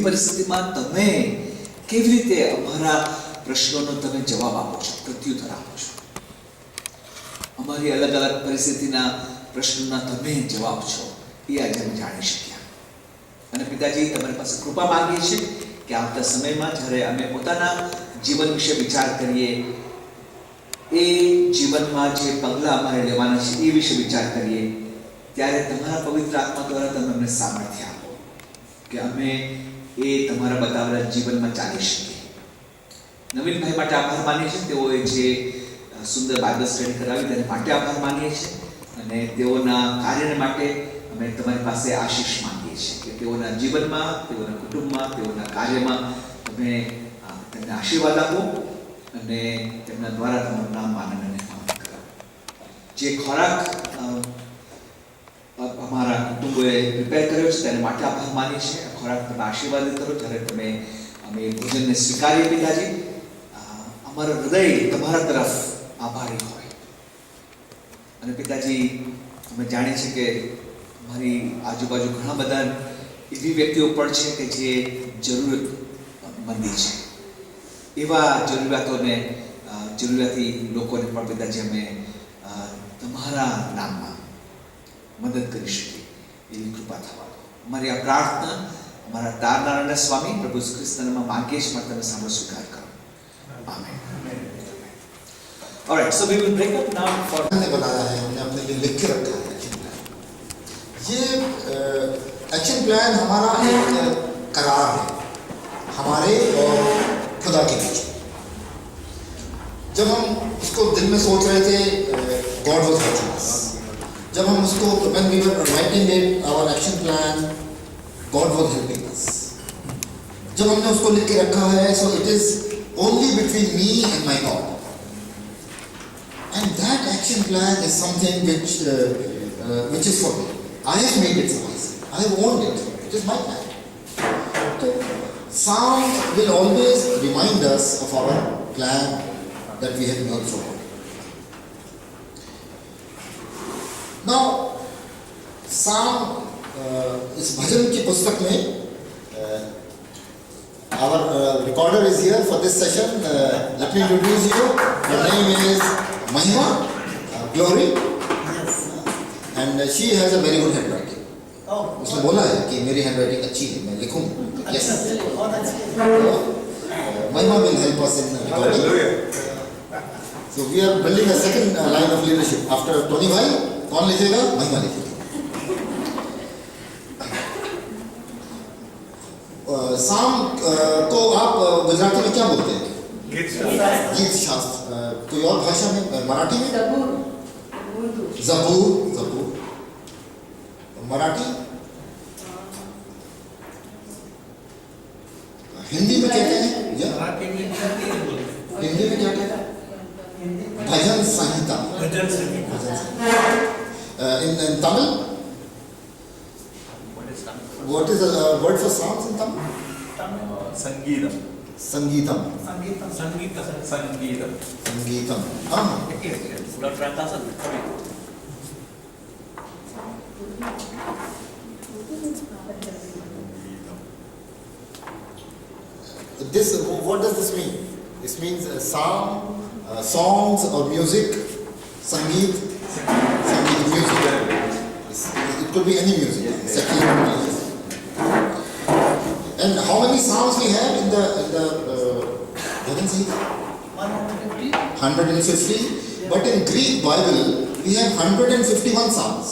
પરિસ્થિતિમાં તમે કેવી રીતે અમારા પ્રશ્નોનો તમે જવાબ આપો છો, પ્રત્યુત્તર આપો છો? અમારી અલગ અલગ પરિસ્થિતિના પ્રશ્નોના તમે જવાબ છો એ આજે અમે જાણી શક્યા. અને પિતાજી, તમારી પાસે કૃપા માંગીએ છીએ કે આવતા સમયમાં જ્યારે અમે પોતાના જીવન વિશે વિચાર કરીએ, એ જીવનમાં જે પગલાં અમારે લેવાના છે એ વિશે વિચાર કરીએ, ત્યારે તમારા પવિત્ર આત્મા દ્વારા તમે અમને સામર્થ્ય આપો કે અમે એ તમારા બતાવેલા જીવનમાં ચાલી શકીએ. નવીનભાઈ માટે આભાર માનીએ છીએ, તેઓએ જે સુંદર બાઇબલ સ્ટડી કરાવી તેના માટે આભાર માનીએ છીએ, અને તેઓના કાર્યને માટે અમે તમારી પાસે આશીષ માંગીએ છીએ કે તેઓના જીવનમાં, તેઓના કુટુંબમાં, તેઓના કાર્યમાં તમે તેમને આશીર્વાદ આપો અને તેમના દ્વારા તમારું નામ આનંદ અને મહાન કરો. જે ખોરાક અમારા કુટુંબોએ પ્રિપેર કર્યો છે તેને માટે આભાર માનીએ છીએ. ખોરાક તમે આશીર્વાદિત કરો જ્યારે તમે અમે ભોજનને સ્વીકારીએ. પિતાજી, અમારું હૃદય તમારા તરફ આભારી હોય. અને પિતાજી, અમે જાણીએ છીએ કે અમારી આજુબાજુ ઘણા બધા એવી વ્યક્તિઓ પણ છે કે જે જરૂરતમંદી છે. એવા જરૂરિયાતી લોકોને પણ પિતાજી અમે તમારા નામમાં મદદ કરી શકીએ એવી કૃપા થવા દો. અમારી આ પ્રાર્થના અમારા તારનારાયણ સ્વામી પ્રભુ ખ્રિસ્તનામાં માંગીએ છીએ, માટે તમે સાંભળો સ્વીકાર કરો. आमेन. All right, so we will break up now for. हमने बनाया है, हमने अपने लिए लिख के रखा है. ये एक्शन प्लान हमारा एक करार है हमारे और खुदा के बीच. जब हम उसको दिल में सोच रहे थे, गॉड वाज हेल्पिंग अस. जब हम उसको when we were writing it, our action plan, God was helping us. जब हमने उसको लिख के रखा है, so it is only between me and my God. And that action plan is something which is for me. I have made it for myself. I have owned it. It is my plan. So, Psalm will always remind us of our plan that we have made for God. Now, Psalm इस भजन की पुस्तक में our recorder is here for this session. Let me introduce you. Her name is Mahima Glory. Yes. And she has a very good handwriting. Oh. उसने बोला है कि मेरी handwriting अच्छी है, मैं लिखूँ. Yes. बहुत अच्छी है. Mahima will help us in recording. So we are building a second line of leadership. After Tony Bhai, कौन लिखेगा? महिमा लिखेगी. साम को आप गुजराती में क्या बोलते हैं? गीत शास्त्र. कोई और भाषा में? मराठी में? जबूर. मराठी? हिंदी में कहते हैं? हिंदी में क्या कहते हैं? भजन संहिता. In Tamil? What is the word for songs in Tamil? Sangeetam. Sangeetam. This, what does this mean? This means psalm, songs or music, sangeet, music. It could be any music, secular music. And how many psalms we have in the Bhajan Sangeet? 150. But in Greek Bible we have 151 psalms.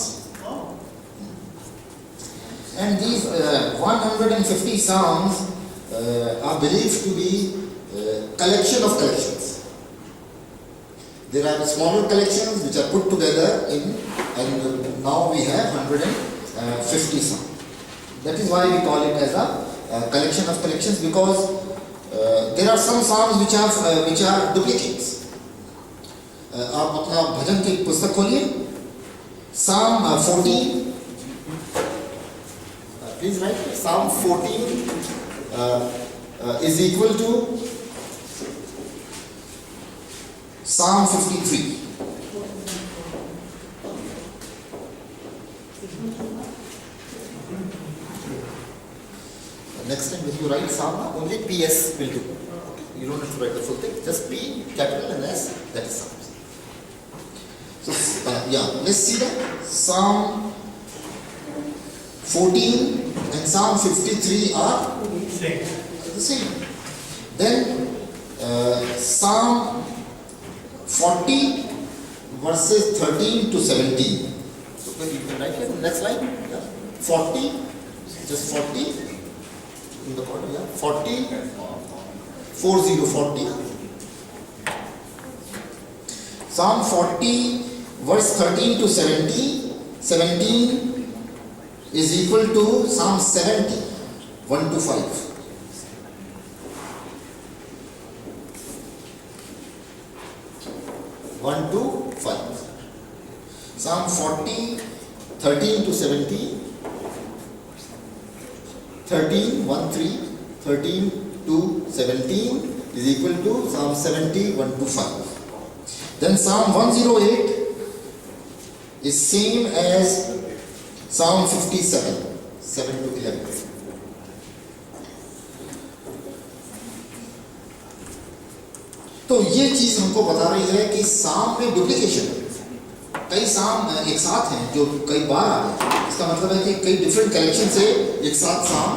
And these 150 psalms are believed to be collection of collections. There are smaller collections which are put together and now we have 150 psalms. That is why we call it as a collection of collections, because there are some psalms which are duplicates. आप अपना भजन की पुस्तक खोलिए. Psalm 14. Please write. Psalm 14 is equal to Psalm 53. Next time we when you write Psalm, only PS will do. Okay? You don't have to write the full thing. Just P, capital and S, that is Psalms. So, let's see that. Psalm 14 and Psalm 53 are the same. Then, Psalm 40 verses 13 to 17. So you can write here, next line. Yeah. 40, just 40 in the corner. Yeah. 40, 40. Psalm 40 verse 13 to 17. 17 is equal to Psalm 70, 1 to 5. Psalm 40, 13 to 17, 13, 1, 3, 13 to 17 is equal to Psalm 70, 1 to 5. Then Psalm 108 is same as Psalm 57, 7 to 11. तो ये चीज हमको बता रही है कि साम में डुप्लीकेशन है। कई साम एक साथ हैं जो कई बार आ गए। इसका मतलब है कि कई डिफरेंट कलेक्शन से एक साथ साम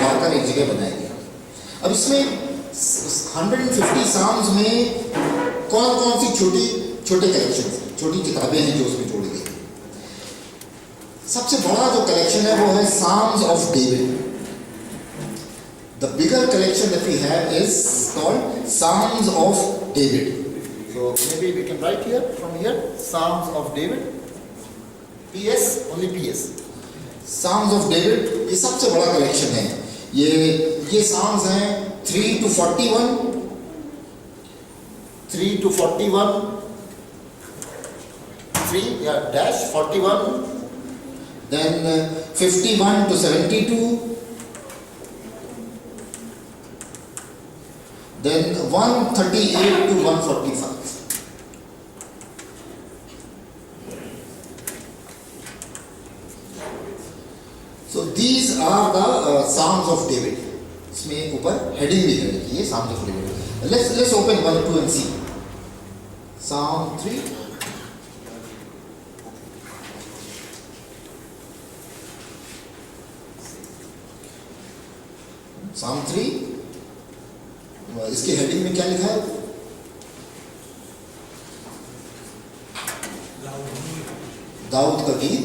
लाकर एक जगह बनाया गया। अब इसमें 150 साम्स में कौन कौन सी छोटे कलेक्शन, छोटी किताबें हैं जो उसमें जोड़ी गई। सबसे बड़ा जो कलेक्शन है वो है psalms of David. The bigger collection that we have is called Psalms of David. So maybe we can write here, from here, Psalms of David. PS, only PS. Psalms of David, ये सबसे बड़ा collection है। ये Psalms हैं 3 to 41, 3 to 41, 3, dash 41, then 51 to 72. Then 138 to 145. So these are the Psalms of David. इसमें ऊपर heading भी है कि ये Psalms of David. Let's open 1, 2 and see. Psalm 3. Psalm 3. इसकी हेडिंग में क्या लिखा है? दाऊद का गीत।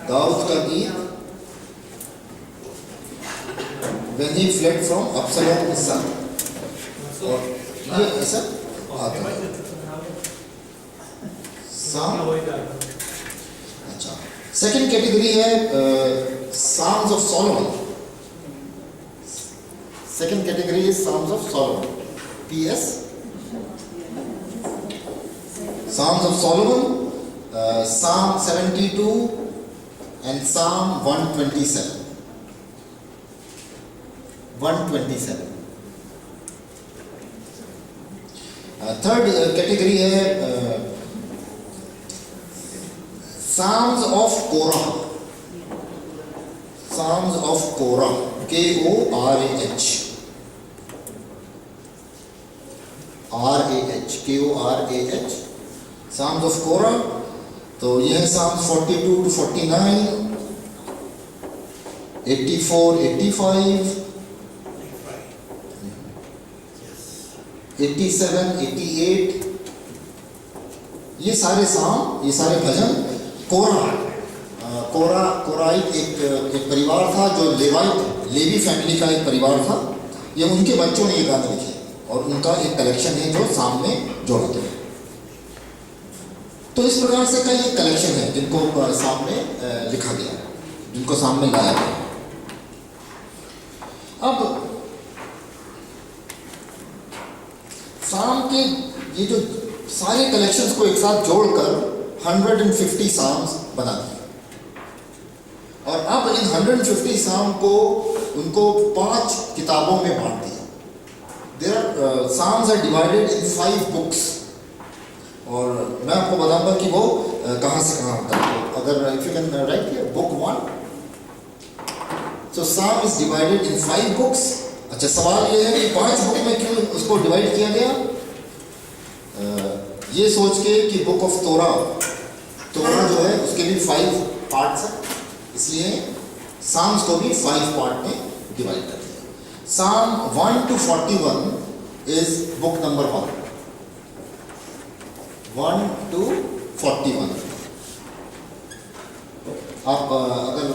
दाऊद का गीत when he fled from Absalom his son। और ये ऐसा आता है। अच्छा, सेकेंड कैटेगरी है Psalms of Solomon। Second category is Psalms of Solomon। PS, Psalms of Solomon, Psalm 72 and Psalm 127। 127। Third category है Psalms of Korah। Psalms of Korah, Korah, Korah, Psalms of Korah। तो यह है Psalms 42 to 49, 84, 85, 87, 88। ये सारे साम, ये सारे भजन कोराइट एक परिवार था जो लेवी फैमिली का एक परिवार था। ये उनके बच्चों ने ये गाने लिखे और उनका एक कलेक्शन है जो साम में जोड़ा गया। तो इस प्रकार से कई कलेक्शन है जिनको सामने लिखा गया, जिनको सामने लाया गया। अब साम के ये जो सारे कलेक्शंस को एक साथ जोड़कर 150 साम्स बना दिए। और अब इन 150 साम को उनको 5 किताबों में बांट दिया। Psalms are divided in 5 books। और मैं आपको बताऊंगा कि वो कहाँ से कहाँ होता है। तो अगर if you can write here book 1, सो साम इज डिवाइडेड इन 5 बुक्स। अच्छा, सवाल ये है कि 5 बुक में क्यों उसको डिवाइड किया गया? ये सोच के कि बुक ऑफ तोरा जो है उसके भी 5 पार्ट्स हैं, इसलिए साम्स को भी 5 पार्ट में डिवाइड कर दिया। साम 1 to 41 is book number 1 to 41। आप अगर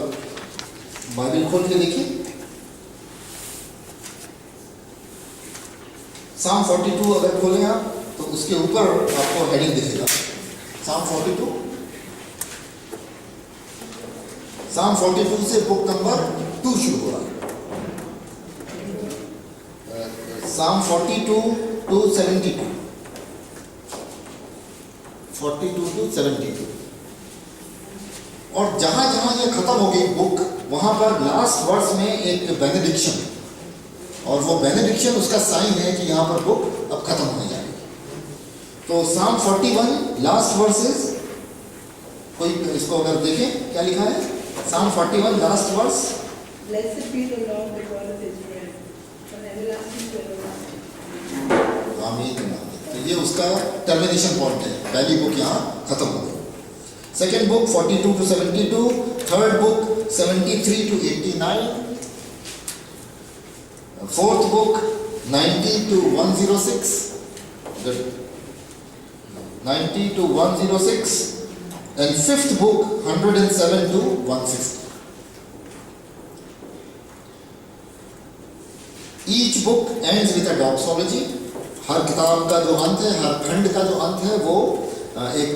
बाइबल खोल के देखिए, साम 42 अगर खोलें आप तो उसके ऊपर आपको हेडिंग दिखेगा साम 42। साम 42 से बुक नंबर 2 शुरू हो रहा है। साम 42 to 72, 42 to 72। और जहां जहां ये खत्म हो गई बुक, वहां पर लास्ट वर्स में एक बेनेडिक्शन, और वो बेनेडिक्शन उसका साइन है कि यहां पर बुक अब खत्म होने जाएगी। तो साम 41 लास्ट वर्सेस, कोई इसको अगर देखें क्या लिखा है, psalm 41 last verse, Blessed be the Lord, the God of Israel, from everlasting to everlasting. आमीन। तो ये उसका टर्मिनेशन पॉइंट है, पहली बुक यहाँ खत्म हो गई। Second book 42 to 72, third book 73 to 89, fourth book 90 to 106, 90 to 106, and fifth book 107 to 150. Each book ends with a doxology. हर किताब का जो अंत है, हर खंड का जो अंत है, वो एक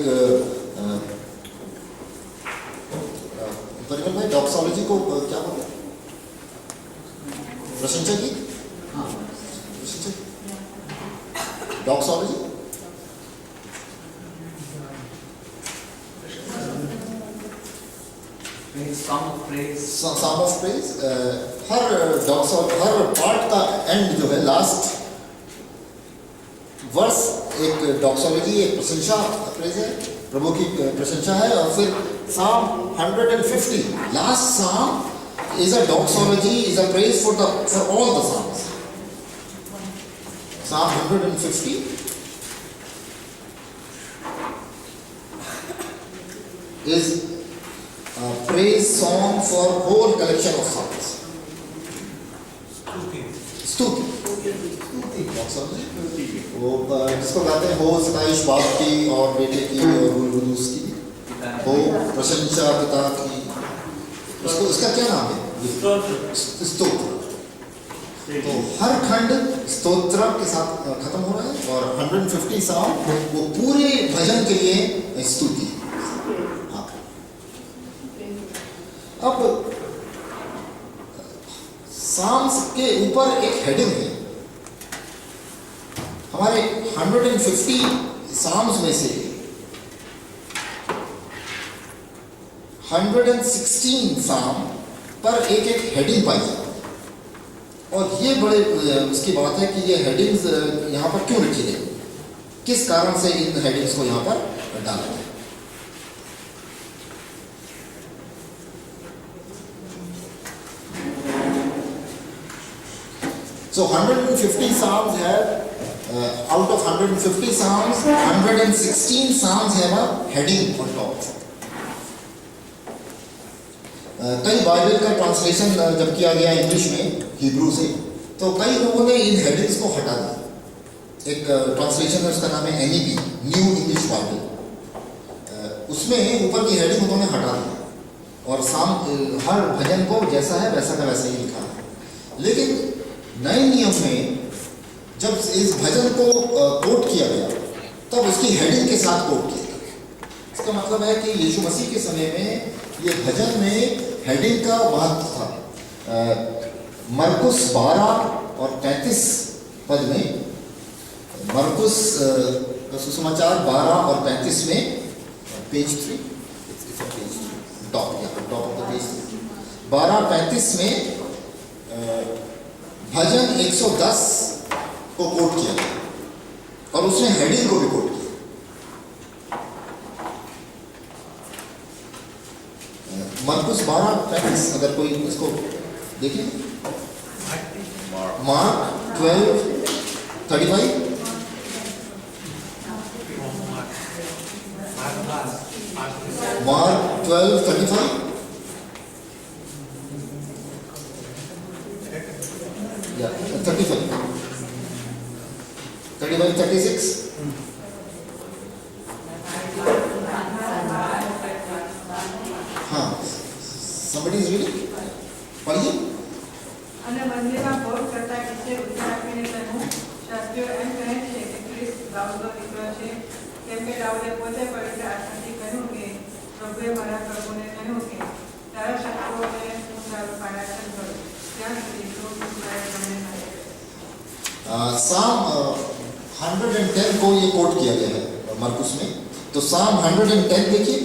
परिमल भाई डॉक्सोलॉजी को क्या बोलते हैं? प्रशंसा गीत, doxology, Song of praise. Song of praise. Her part का एंड जो है, लास्ट वर्स एक डॉक्सोलॉजी, एक प्रशंसा प्रेज है, प्रभु की प्रशंसा है। और फिर साम 150 last psalm is a doxology, is a praise for all the psalms. Psalm 150 is a praise song for whole collection of psalms. स्तुति, वो जिसको कहते हैं हो सताइश बाप की और बेटे की और बुलबुलूस की, हो प्रशंसा पिता की, उसको उसका क्या नाम है? स्तोत्र। तो हर खंड स्तोत्र के साथ खत्म हो रहा है, और 150 साल वो पूरे भजन के लिए स्तुति। अब साम्स के ऊपर एक हेडिंग है। हमारे 150 साम्स में से 116 साम पर एक एक हेडिंग पाई जाती है। और ये बड़े उसकी बात है कि ये हेडिंग्स यहाँ पर क्यों लिखी गई, किस कारण से इन हेडिंग्स को यहाँ पर डाला गया। So 150 psalms have, out of 150 psalms, 116 psalms have a heading on top. कई बाइबल का ट्रांसलेशन जब किया गया इंग्लिश में हिब्रू से, तो कई लोगों ने इन हेडिंग्स को हटा दिया। एक ट्रांसलेशन है, उसका नाम है NEB, न्यू इंग्लिश बाइबल। उसमें ऊपर की हेडिंग उन्होंने हटा दी, और हर भजन को जैसा है वैसा का वैसा ही लिखा है। लेकिन नए नियम में जब इस भजन को कोट किया गया, तब उसकी हेडिंग के साथ कोट किया गया। इसका मतलब है कि यीशु मसीह के समय में ये भजन में हेडिंग का महत्व था। मरकुस 12 और 33 पद में, मरकुस सुसमाचार 12 और 35 में, page 3, top of the page 12-35 में भजन 110 को कोट किया गया, और उसने हेडिंग को भी कोट किया। मरकुस 12:35 अगर कोई इसको देखिए, मार्क 12:35, मार्क 12:35, yeah, 35, 36. हाँ, somebody is reading? पढ़िए. અને મંદિરમાં ભોગ કરતા કિસ્સે ઉત્તરાખીને કહ્યું, શાસ્ત્રીઓ એમ કહે છે કે ખ્રિસ્ત દાઉદનો દીકરો છે. કેમ કે દાઉદે પોતે પવિત્ર આત્માથી કહ્યું કે પ્રભુએ મારા પ્રભુને કહ્યું કે તારા શત્રુઓને હું તારું પરાક્રમ કરું, ત્યાં સુધી તું મારા તમને કરે. साम 110 को ये कोट किया गया है मरकुस में. तो साम 110 देखिए.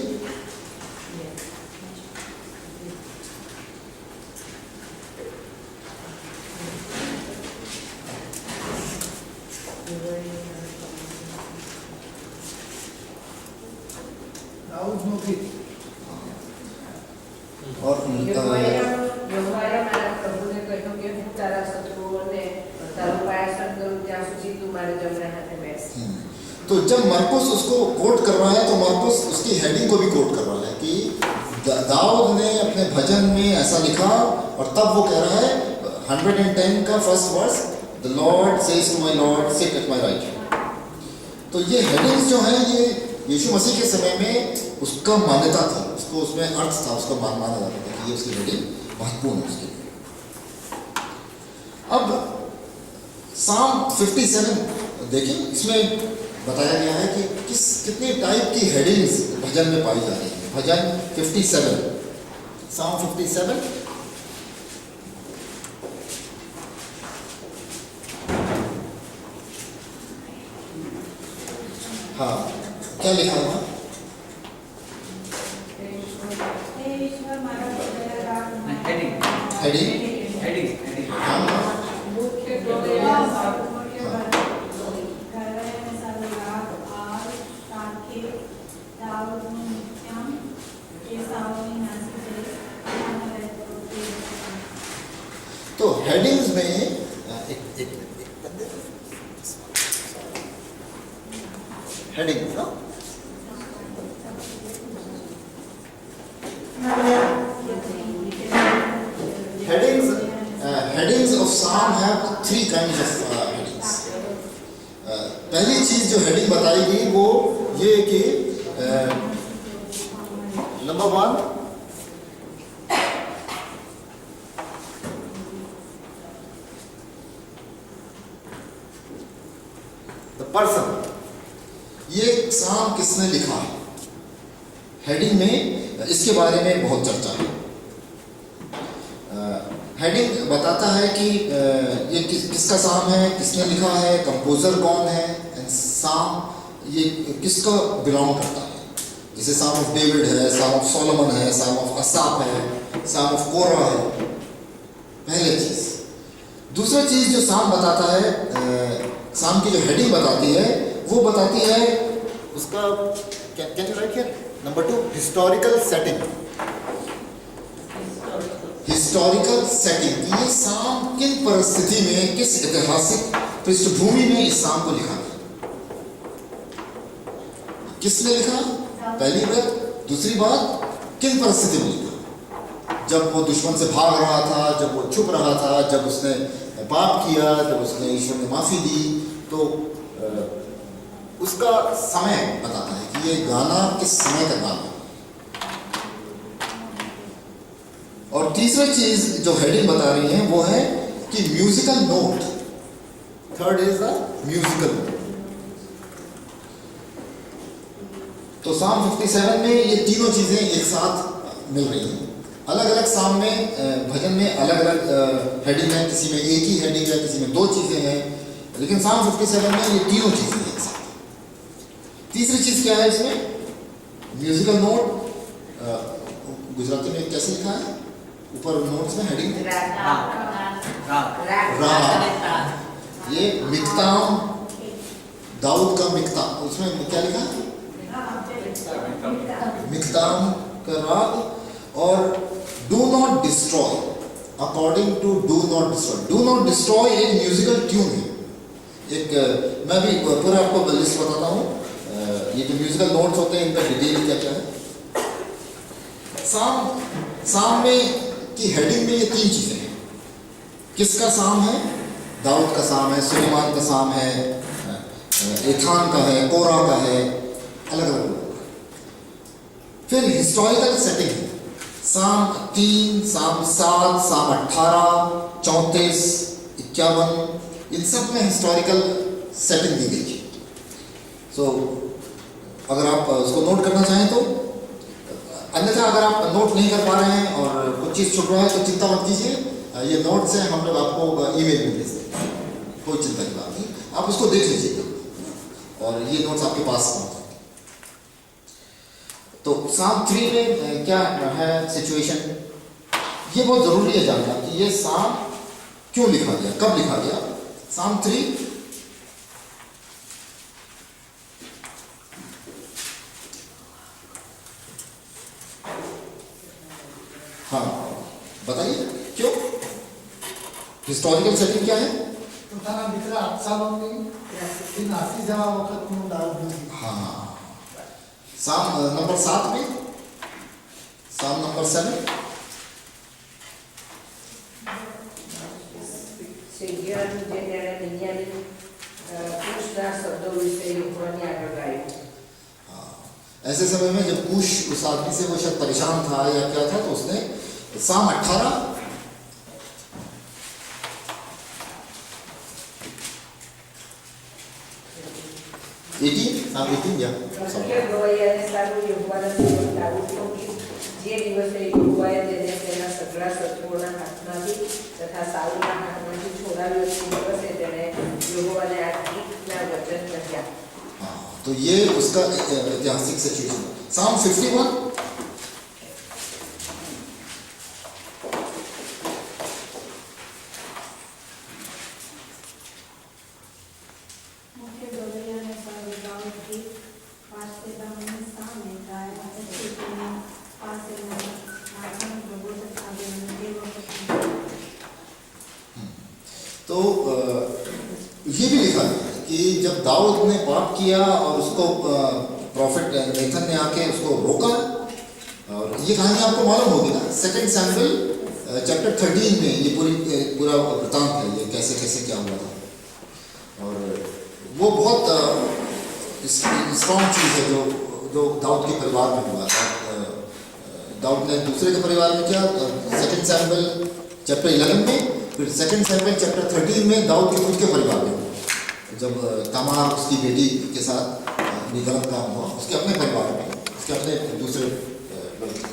और यहोवाએ મારા પ્રભુને કહ્યું કે હું તારા શત્રુઓને તારું પરાક્રમ કરું, ત્યાં સુધી તું મારા જમણા હાથે બેસ. तो जब मरकुस उसको कोट कर रहा है तो मरकुस उसकी हेडिंग को भी कोट कर रहा है कि दाऊद ने अपने भजन में ऐसा लिखा, और तब वो कह रहा है 110 का first verse, the Lord says to my Lord sit at my right. तो ये हेडिंग्स जो हैं ये यीशु मसीह के समय में उसका मान्यता थी, उसको उसमें अर्थ था, उसका माना जाता था कि ये उसकी हेडिंग महत्वपूर्ण है उसके लिए. अब साम 57 देखिए, इसमें बताया गया है कि कितने टाइप की हेडिंग्स भजन में पाई जा रही है. भजन 57, साम 57. हाँ, क्या लिखा हुआ? हेडिंग. हाँ, મુખ્ય तो हेडिंग्स में हेडिंग्स ना, headings of psalm have 3 kinds of headings. पहली चीज जो हेडिंग बताई गई वो ये कि नंबर 1 द पर्सन, ये साम किसने लिखा है. हेडिंग में इसके बारे में बहुत चर्चा है. हेडिंग बताता है कि ये किसका साम है, किसने लिखा है, कंपोजर कौन है, एंड साम ये किसको बिलोंग करता है. जैसे साम ऑफ डेविड है, साम ऑफ सोलोमन है, साम ऑफ असाफ है, साम ऑफ कोरा है. पहले चीज. दूसरा चीज जो साम बताता है, साम की जो हेडिंग बताती है वो बताती है उसका, can you right here, number 2, historical setting. Historical setting, ये साम किन परिस्थिति में, किस ऐतिहासिक पृष्ठभूमि में इस साम को लिखा गया. किसने लिखा, पहली बात. दूसरी बात, किन परिस्थिति में लिखा. जब वो दुश्मन से भाग रहा था, जब वो छुप रहा था, जब उसने पाप किया, जब उसने ईश्वर ने माफी दी, तो उसका समय बताता है कि ये गाना किस समय का गाना है. और तीसरा चीज जो हेडिंग बता रही है वो है कि musical note. Third is the musical note. तो साम 57 में ये तीनों चीजें एक साथ मिल रही हैं. अलग अलग साम में भजन में अलग अलग हेडिंग है, किसी में एक ही हेडिंग है, किसी में 2 चीजें हैं, लेकिन साम 57 में ये तीनों चीजें हैं एक साथ. तीसरी चीज क्या है इसमें, म्यूजिकल नोट. गुजराती में कैसे लिखा है ऊपर नोट्स में हेडिंग, राग. ये मिक्ताम, दाऊद का मिक्ताम, उसमें क्या लिखा है, मिक्ताम का राग. और do not destroy, according to do not destroy, do not destroy एक म्यूजिकल ट्यून है। एक मैं भी पूरा आपको लिस्ट बताता हूँ, ये जो म्यूजिकल नोट्स होते हैं इनका डिटेल क्या क्या है। साम में की हेडिंग में ये 3 चीजें हैं। किसका साम है? दाऊद का साम है, सुलेमान का साम है, एथान का है, कोरा का है, अलग अलग। फिर हिस्टोरिकल सेटिंग है, साम 3, साम 7, साम 18, 34, 51, इन सब में हिस्टोरिकल सेटिंग दी गई है। सो अगर आप उसको नोट करना चाहें तो, अन्यथा अगर आप नोट नहीं कर पा रहे हैं और कुछ चीज़ छूट रहा है तो चिंता मत कीजिए, ये नोट्स हैं, हम लोग आपको ईमेल में भेज देंगे, कोई चिंता की बात नहीं, आप उसको देख लीजिएगा और ये नोट्स आपके पास होंगे। तो साम 3 में क्या है सिचुएशन, ये बहुत ज़रूरी है जानना कि ये साम क्यों लिखा गया, कब लिखा गया। साम 3 हाँ बताइए क्यों, हिस्टोरिकल सेटिंग क्या है? પોતાના દીકરા અબશાલોમની એ નાસી જવા વખતનું દાઉદ લીધું. हाँ, साम नंबर 7 में, साम नंबर 7 સિંગિયર જે તેણે દુનિયાની કૃષ્ણના શબ્દો વિશે યુવાની આગળ ગાયું. ऐसे समय में जब कूश उस आदमी से वो शायद परेशान था या क्या था, तो उसने साम 18 साम 18 या મુખ્ય ગવાઈને સારું યુવાના જીવન દાઉદનું ગીત, જે દિવસે યુવાએ તેને તેના સગળા શત્રુઓના હાથમાંથી તથા સાઉલના હાથમાંથી છોડાવ્યો તે દિવસે તેણે યુવાને આ ગીતના વચન કહ્યા. हाँ, तो ये उसका ऐतिहासिक सिचुएशन। साम 51 मुख्य गवैया ने सारे दाऊद की पाशेदा में सामने गाया अच्छे के पासे में आसन प्रबोधक आगे में देवों को। तो ये भी लिखा है कि जब दाऊद ने पाप किया और उसको प्रॉफिट नेथन ने आके उसको रोका, और ये कहानी आपको मालूम होगी ना, 2 सैमुएल चैप्टर 13 में ये पूरा वृतांत है, ये कैसे कैसे क्या हुआ था। और वो बहुत स्ट्रॉन्ग चीज़ है जो दाऊद के परिवार में हुआ था। दाऊद ने दूसरे के परिवार में किया, 2 सैमुएल चैप्टर 11 में, फिर 2 सैमुएल चैप्टर 13 में दाऊद के खुद के परिवार में, जब तमार उसकी बेटी के साथ गलत काम हुआ, उसके अपने परिवार में, उसके अपने दूसरे लड़के।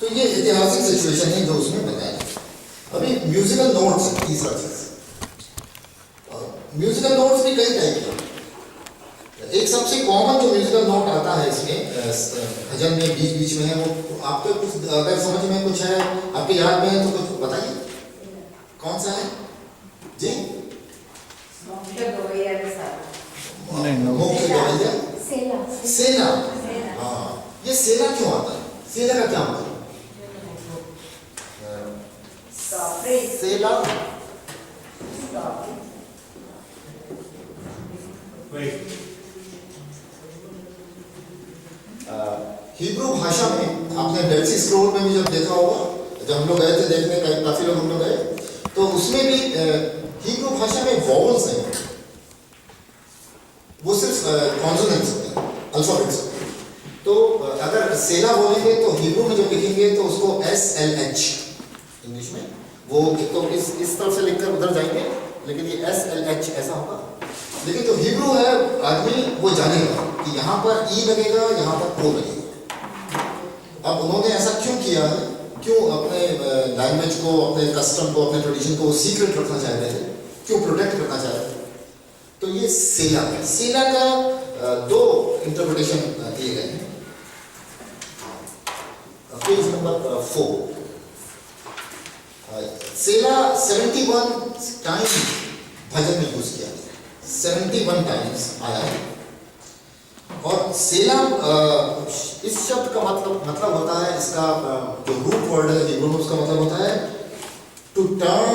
तो ये ऐतिहासिक सिचुएशन है जो उसमें बताया। अभी म्यूजिकल नोट्स, तीसरा चीज, म्यूजिकल नोट्स भी कई टाइप के। एक सबसे कॉमन जो म्यूजिकल नोट आता है इसमें भजन में बीच बीच में है, वो आपके कुछ अगर समझ में कुछ है, आपके याद में है तो कुछ बताइए, कौन सा है जी? મુખ્ય ગવૈયાને સારું. मुख्य गवैया सेला सेना। हाँ, ये सेना क्यों आता है? सेना का क्या मतलब? सेला हिब्रू भाषा में आपने डेड सी स्क्रॉल में भी जब देखा होगा, जब हम लोग गए थे देखने, काफी लोग हम लोग गए, तो उसमें भी हिब्रू भाषा में वॉवल्स हैं, वो सिर्फ कॉन्सोनेंट्स होते हैं, अल्फाबेट्स होते हैं। तो अगर सेला बोलेंगे तो हिब्रू में जब लिखेंगे तो उसको SLH इंग्लिश में, वो एक तो इस तरफ से लिखकर उधर जाएंगे, लेकिन ये SLH ऐसा होगा। लेकिन जो हिब्रू है आदमी वो जानेगा कि यहाँ पर ई लगेगा, यहाँ पर ओ लगेगा। अब उन्होंने ऐसा क्यों किया है, क्यों अपने लैंग्वेज को, अपने कस्टम को, अपने ट्रेडिशन को सीक्रेट रखना चाह रहे थे, क्यों प्रोटेक्ट करना चाह रहे थे? तो ये सेला है। सेला का 2 इंटरप्रिटेशन दिए गए हैं। पेज नंबर 4, सेला 71 टाइम भजन में यूज किया गया, 71 टाइम्स आया है। और सेला इस शब्द का मतलब होता है, इसका जो रूट वर्ड है हिब्रू में, उसका मतलब होता है to turn,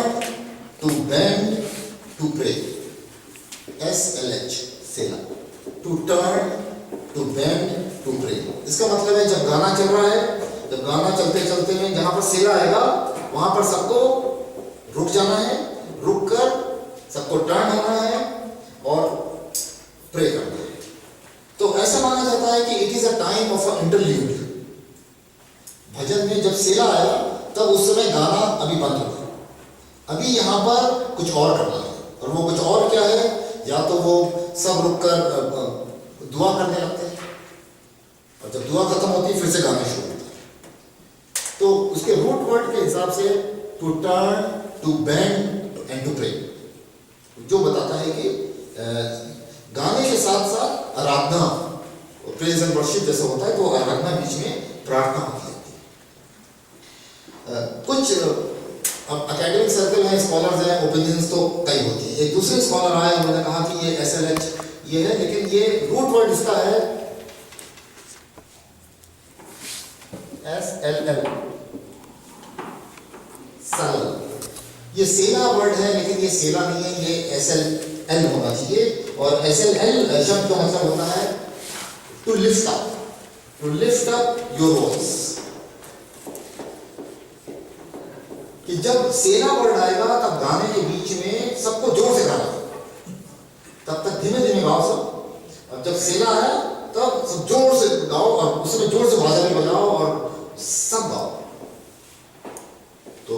to bend, to pray. SLH Selah, to turn, to bend, to pray. इसका मतलब है जब गाना चल रहा है, जब गाना चलते चलते में जहां पर सेला आएगा वहां पर सबको रुक जाना है, रुक कर सबको टर्न होना है और प्रे करना है। तो ऐसा माना जाता है कि it is a time of a interlude. भजन में जब सेला आया तब उस समय गाना अभी बंद होगा, अभी यहाँ पर कुछ और करना है। और वो कुछ और क्या है? या तो वो सब रुककर दुआ करने लगते हैं, और जब दुआ खत्म होती है फिर से गाना शुरू होता है। तो उसके रूट वर्ड के हिसाब से to turn, to bend and to pray, जो बताता है कि गाने के साथ साथ आराधना, प्रेज एंड वर्शिप जैसा होता है, तो आराधना बीच में प्रार्थना होती है। कुछ एकेडमिक सर्कल है, स्कॉलर्स हैं, ओपिनियंस तो कई होती है। एक दूसरे स्कॉलर आए, उन्होंने कहा कि ये SLH ये है, लेकिन ये रूट वर्ड इसका है SLL, सल। ये सेला वर्ड है, लेकिन ये सेला नहीं है, ये SLL होना चाहिए। और SLL शब्द का मतलब होता है to lift up, to lift up your voice. कि जब सेला वर्ड आएगा तब गाने के बीच में सबको जोर से गाना, तब तक धीमे धीमे गाओ सब, और जब सेला है तब सब जोर से गाओ, और उसमें जोर से बाजा भी बजाओ और सब गाओ। तो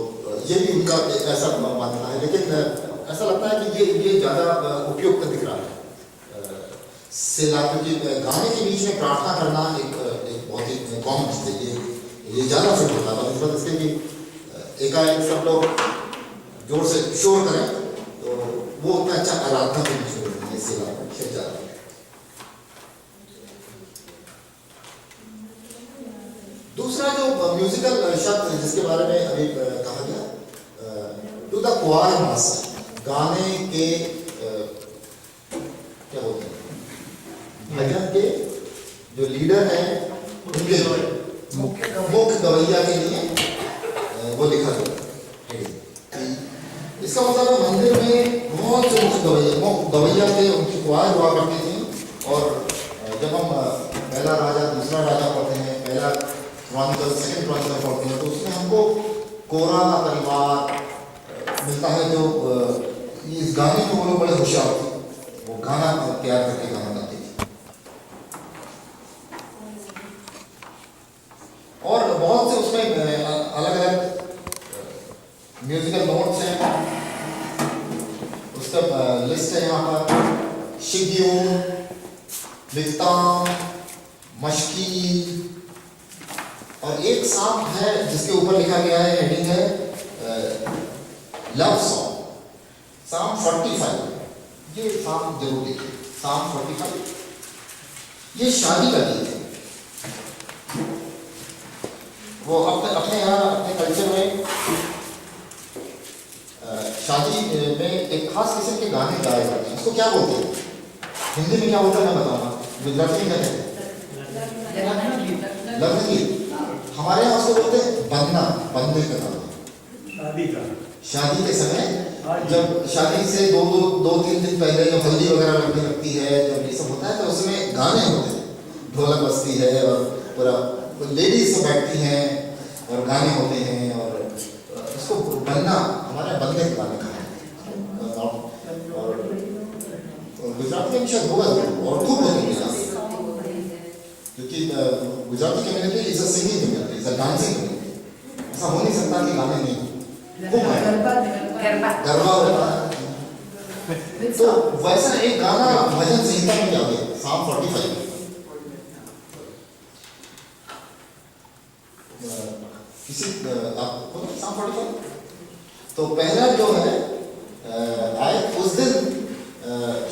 ये भी उनका ऐसा मानना है, लेकिन ऐसा लगता है कि ये ज्यादा उपयुक्त दिख रहा है सेला, क्योंकि गाने के बीच में प्रार्थना करना एक बहुत ही कॉमन चीज है। ये ज्यादा फिट होता है, इस बात इसके कि एकाएक सब लोग जोर से शोर करें तो वो उतना अच्छा आराधना भी नहीं शुरू होती है सेला से ज्यादा। दूसरा जो म्यूजिकल शब्द जिसके बारे में अभी कहा गया, टू द क्वायर मास्टर, गाने के क्या बोलते हैं, भजन के जो लीडर हैं उनके मुख्य गवैया के लिए वो लिखा गया। इसका मतलब है मंदिर में बहुत से मुख्य गवैया थे, उनकी क्वायर हुआ करती थी। और जब हम पहला राजा दूसरा राजा पढ़ते हैं, पहला क्रॉनिकल सेकंड क्रॉनिकल पढ़ते हैं, तो उसमें हमको कोरा का परिवार मिलता है, जो इस गाने को वो लोग बड़े होशियार थे, वो गाना तैयार करके गाना गाते थे। और बहुत से उसमें अलग अलग म्यूजिकल नोट्स हैं, उसका लिस्ट है यहाँ पर। शिग्यून, विक्ताम, मशकील, और एक साम है जिसके ऊपर लिखा गया है, हेडिंग है लव सॉन्ग, साम 45। ये साम जरूर देखिए, साम 45 ये शादी का गीत है। वो अपने यहाँ अपने कल्चर में शादी में एक खास किस्म के गाने गाए जाते हैं। उसको क्या बोलते हैं हिंदी में, क्या बोलते हैं मैं बताऊंगा, गुजराती में क्या कहते हैं, लग्नगीत। हमारे यहाँ उसको बोलते हैं बंदना, बंदे का गाना। शादी के समय जब शादी से दो तीन दिन पहले जब हल्दी वगैरह लगने लगती है, जब ये सब होता है, तो उसमें गाने होते हैं, ढोलक बजती है और पूरा लेडीज सब बैठती हैं और गाने होते हैं। और उसको बंदना, हमारे बंदे के गाने कहा है। और गुजराती में शायद होगा और खूब होते हैं, क्योंकि Gujarati community is a singing community, is a dancing community. ऐसा हो नहीं सकता कि गाने नहीं गरबा होता है। तो वैसा एक गाना भजन संहिता में आ गया, साम 45। किसी आपको साम 45। तो पहला जो है आयत, उस दिन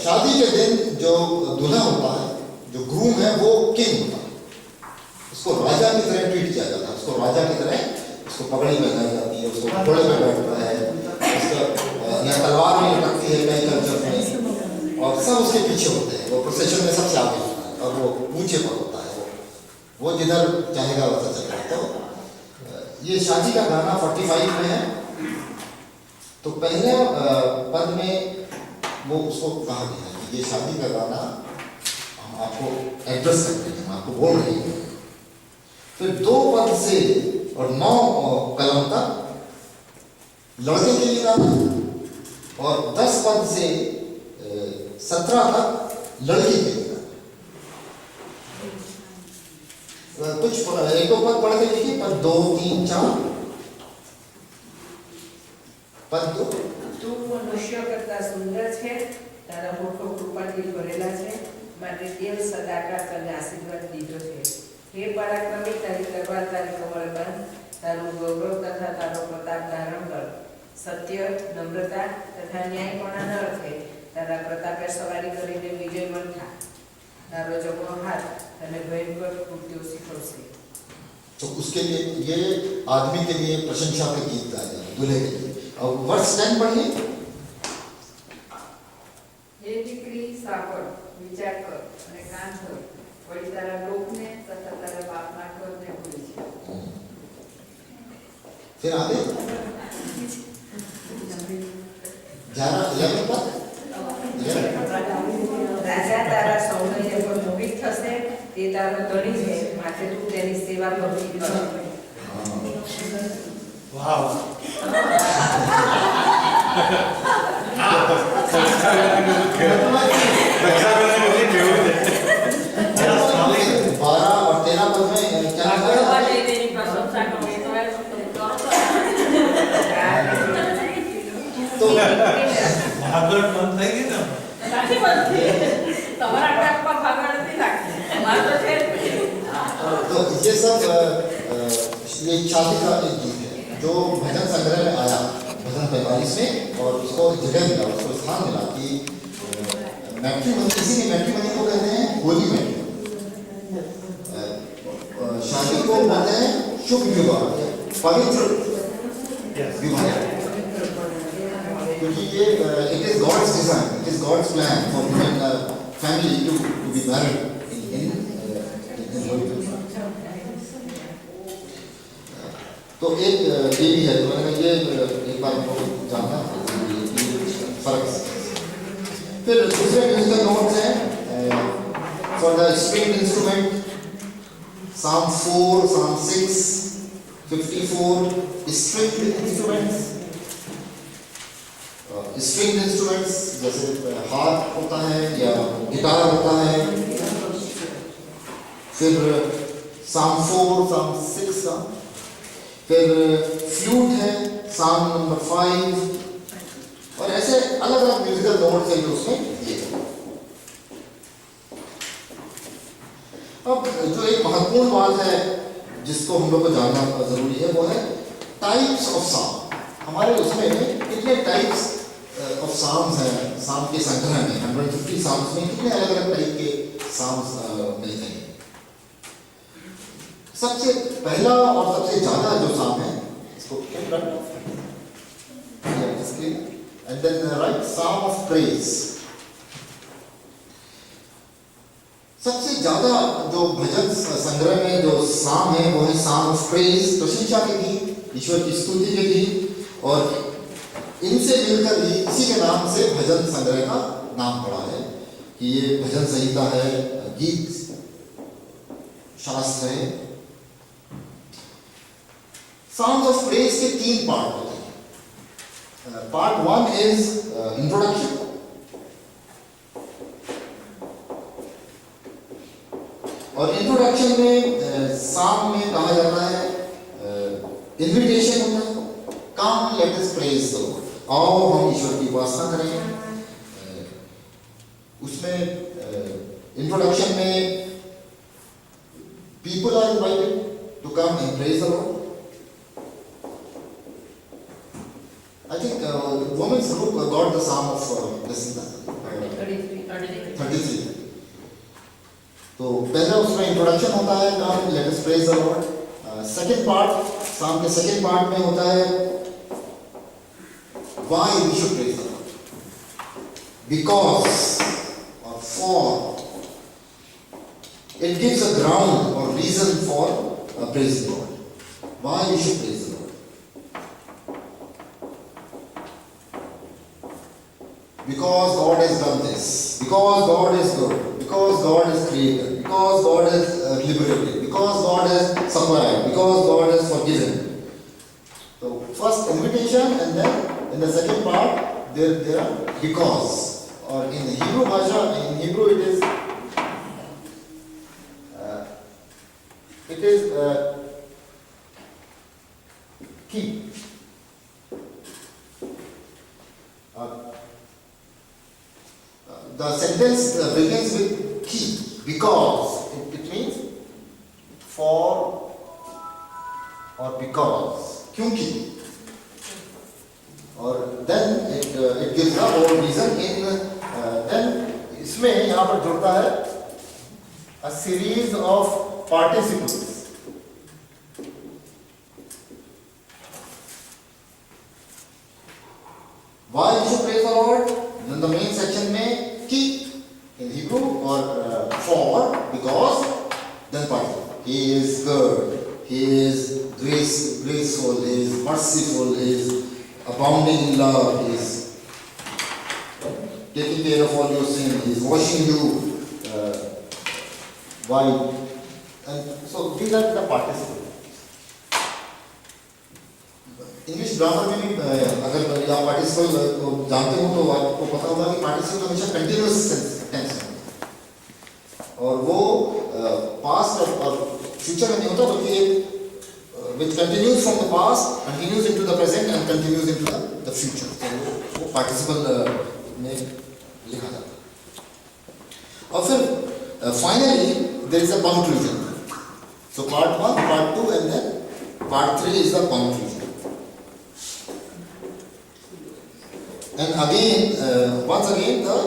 शादी के दिन जो दूल्हा होता है, जो ग्रूम है, वो किंग होता है, उसको राजा की तरह ट्रीट किया जाता है, उसको राजा की तरह उसको पगड़ी पहनाई जाती है, उसको घोड़े पे बैठता है, उसका यहाँ तलवार भी लटकती है कई कल्चर में, और सब उसके पीछे होते हैं, वो प्रोसेशन में सबसे आगे होता है। और वो ऊंचे पर होता है, वो जिधर चाहेगा वैसा चलेगा। तो ये शादी का गाना 45 में है। तो पहले पद में वो उसको कहा गया है कि ये शादी का गाना हम आपको एड्रेस करते हैं, हम आपको बोल रहे हैं। फिर 2 पद से और 9 कलम तक लड़के के लिए गाना, और 10 पद से 17 तक लड़की के लिए गाना। कुछ एक दो पद पढ़ के देखिए, पद 2, 3, 4 પદ 2 તું મનુષ્ય કરતા સુંદર છે, તારા હોઠો કૃપાથી ભરેલા છે, માટે દેવ સદાકાળ તને આશીર્વાદ દીધો છે. હે પરાક્રમી, તારી તલવાર તારી કમરબંધ, તારું ગૌરવ તથા તારો પ્રતાપ ધારણ કર. સત્ય, નમ્રતા તથા ન્યાયપણાના અર્થે તારા પ્રતાપે સવારી કરીને વિજયવંત થા. તારો જમણો હાથ તને ભયંકર કૃત્યો શીખવશે. तो उसके लिए ये आदमी के लिए प्रशंसा के गीत गाए जाए, दूल्हे के लिए। और वर्ष 10 पढ़िए। हे દીકરી સાંભળ, વિચાર કર અને કાન ધર, વળી તારા લોકને તથા તારા બાપના ઘરને ભૂલી જા. फिर आगे 11 पद। રાજા તારા સૌંદર્ય પર મોહિત થશે, તે તારો ધણી છે, માટે તું તેની સેવા ભક્તિ કર. વાવ. बारह और 13 पद में क्या ભગવાન તેની પ્રશંસા કરે तो ભાગવત બંધ થઈ ગઈ ને. સાચી વાત છે. તમારા આટલા ભાગા નથી લાગતી, મારે તો છે જ. तो ये सब ये शादी का एक गीत है जो भजन संग्रह में आया, भजन 45 में, और उसको जगह मिला, उसको स्थान मिला कि मैट्रिमोनी, इसीलिए मैट्रिमोनी को कहते हैं होली मैट्रिमोनी। शादी को कहते हैं शुभ विवाह, पवित्र विवाह, क्योंकि ये it is God's design, it is God's plan for human family to be married in holy. तो एक ये भी है, तो मैंने कहा ये एक बार को जानना फर्क। फिर दूसरे म्यूजिकल नोट्स हैं for the string instrument, Psalm 4, Psalm 6, 54 string instruments. String instruments जैसे हार्प होता है या गिटार होता है। फिर Psalm 4, Psalm 6 का, फिर फ्लूट है Psalm नंबर 5, और ऐसे अलग अलग म्यूजिकल नोट्स हैं जो उसमें दिए हैं। अब जो एक महत्वपूर्ण बात है जिसको हम लोग को जानना जरूरी है वो है टाइप्स ऑफ साम। हमारे उसमें कितने टाइप्स ऑफ साम्स हैं, साम के संग्रह में 150 साम्स में कितने अलग अलग टाइप के साम्स मिलते हैं। सबसे पहला और सबसे ज्यादा जो साम है इसको and then right psalm of praise. सबसे ज्यादा जो भजन संग्रह में जो साम है वो है साम ऑफ प्रेज, प्रशंसा के गीत, ईश्वर की स्तुति के गीत, और इनसे मिलकर ही इसी के नाम से भजन संग्रह का नाम पड़ा है कि ये भजन संहिता है, गीत शास्त्र है। Songs of praise के 3 पार्ट होते हैं। पार्ट 1 इज इंट्रोडक्शन, और इंट्रोडक्शन में साम में कहा जाता है इन्विटेशन होता है, come let us praise the lord, आओ हम ईश्वर की उपासना करें। उसमें इंट्रोडक्शन में people are invited to come and praise the lord. I think women's group got the psalm of this 33। तो पहला उसमें इंट्रोडक्शन होता है, come let us praise the lord. Second part, psalm के सेकंड पार्ट में होता है why we should praise the Lord, because or for It gives a ground or reason for praising God. Why you should praise the Lord? Because God has done this. Because God is good. Because God is creator. Because God has liberated. Because God has supplied. Because God has forgiven. So first invitation, and then in the second part there are because. Or in Hebrew Bhasha, in Hebrew it is key. The sentence begins with key, because. It means for or because. Kyunki. Or then it gives the whole reason in then इसमें यहाँ पर जुड़ता है a series of participles. Why you should praise the Lord? In the main section में ki in Hebrew or for, because, then participle. He is good. He is graceful. He is merciful. He is abounding in love. He is taking care of all your sin. He is washing you white. And so these are the participles. English grammar में भी अगर आप participle को जानते हो तो आपको पता होगा कि पार्टिसिपल हमेशा कंटिन्यूअस टेंस में और वो पास्ट और फ्यूचर में नहीं होता बल्कि which continues from the past, continues into the present and continues into the future. तो वो पार्टिसिपल में लिखा जाता है और फिर finally there is a conclusion. So part 1, part 2 and then part 3 is the conclusion. And again, once again, the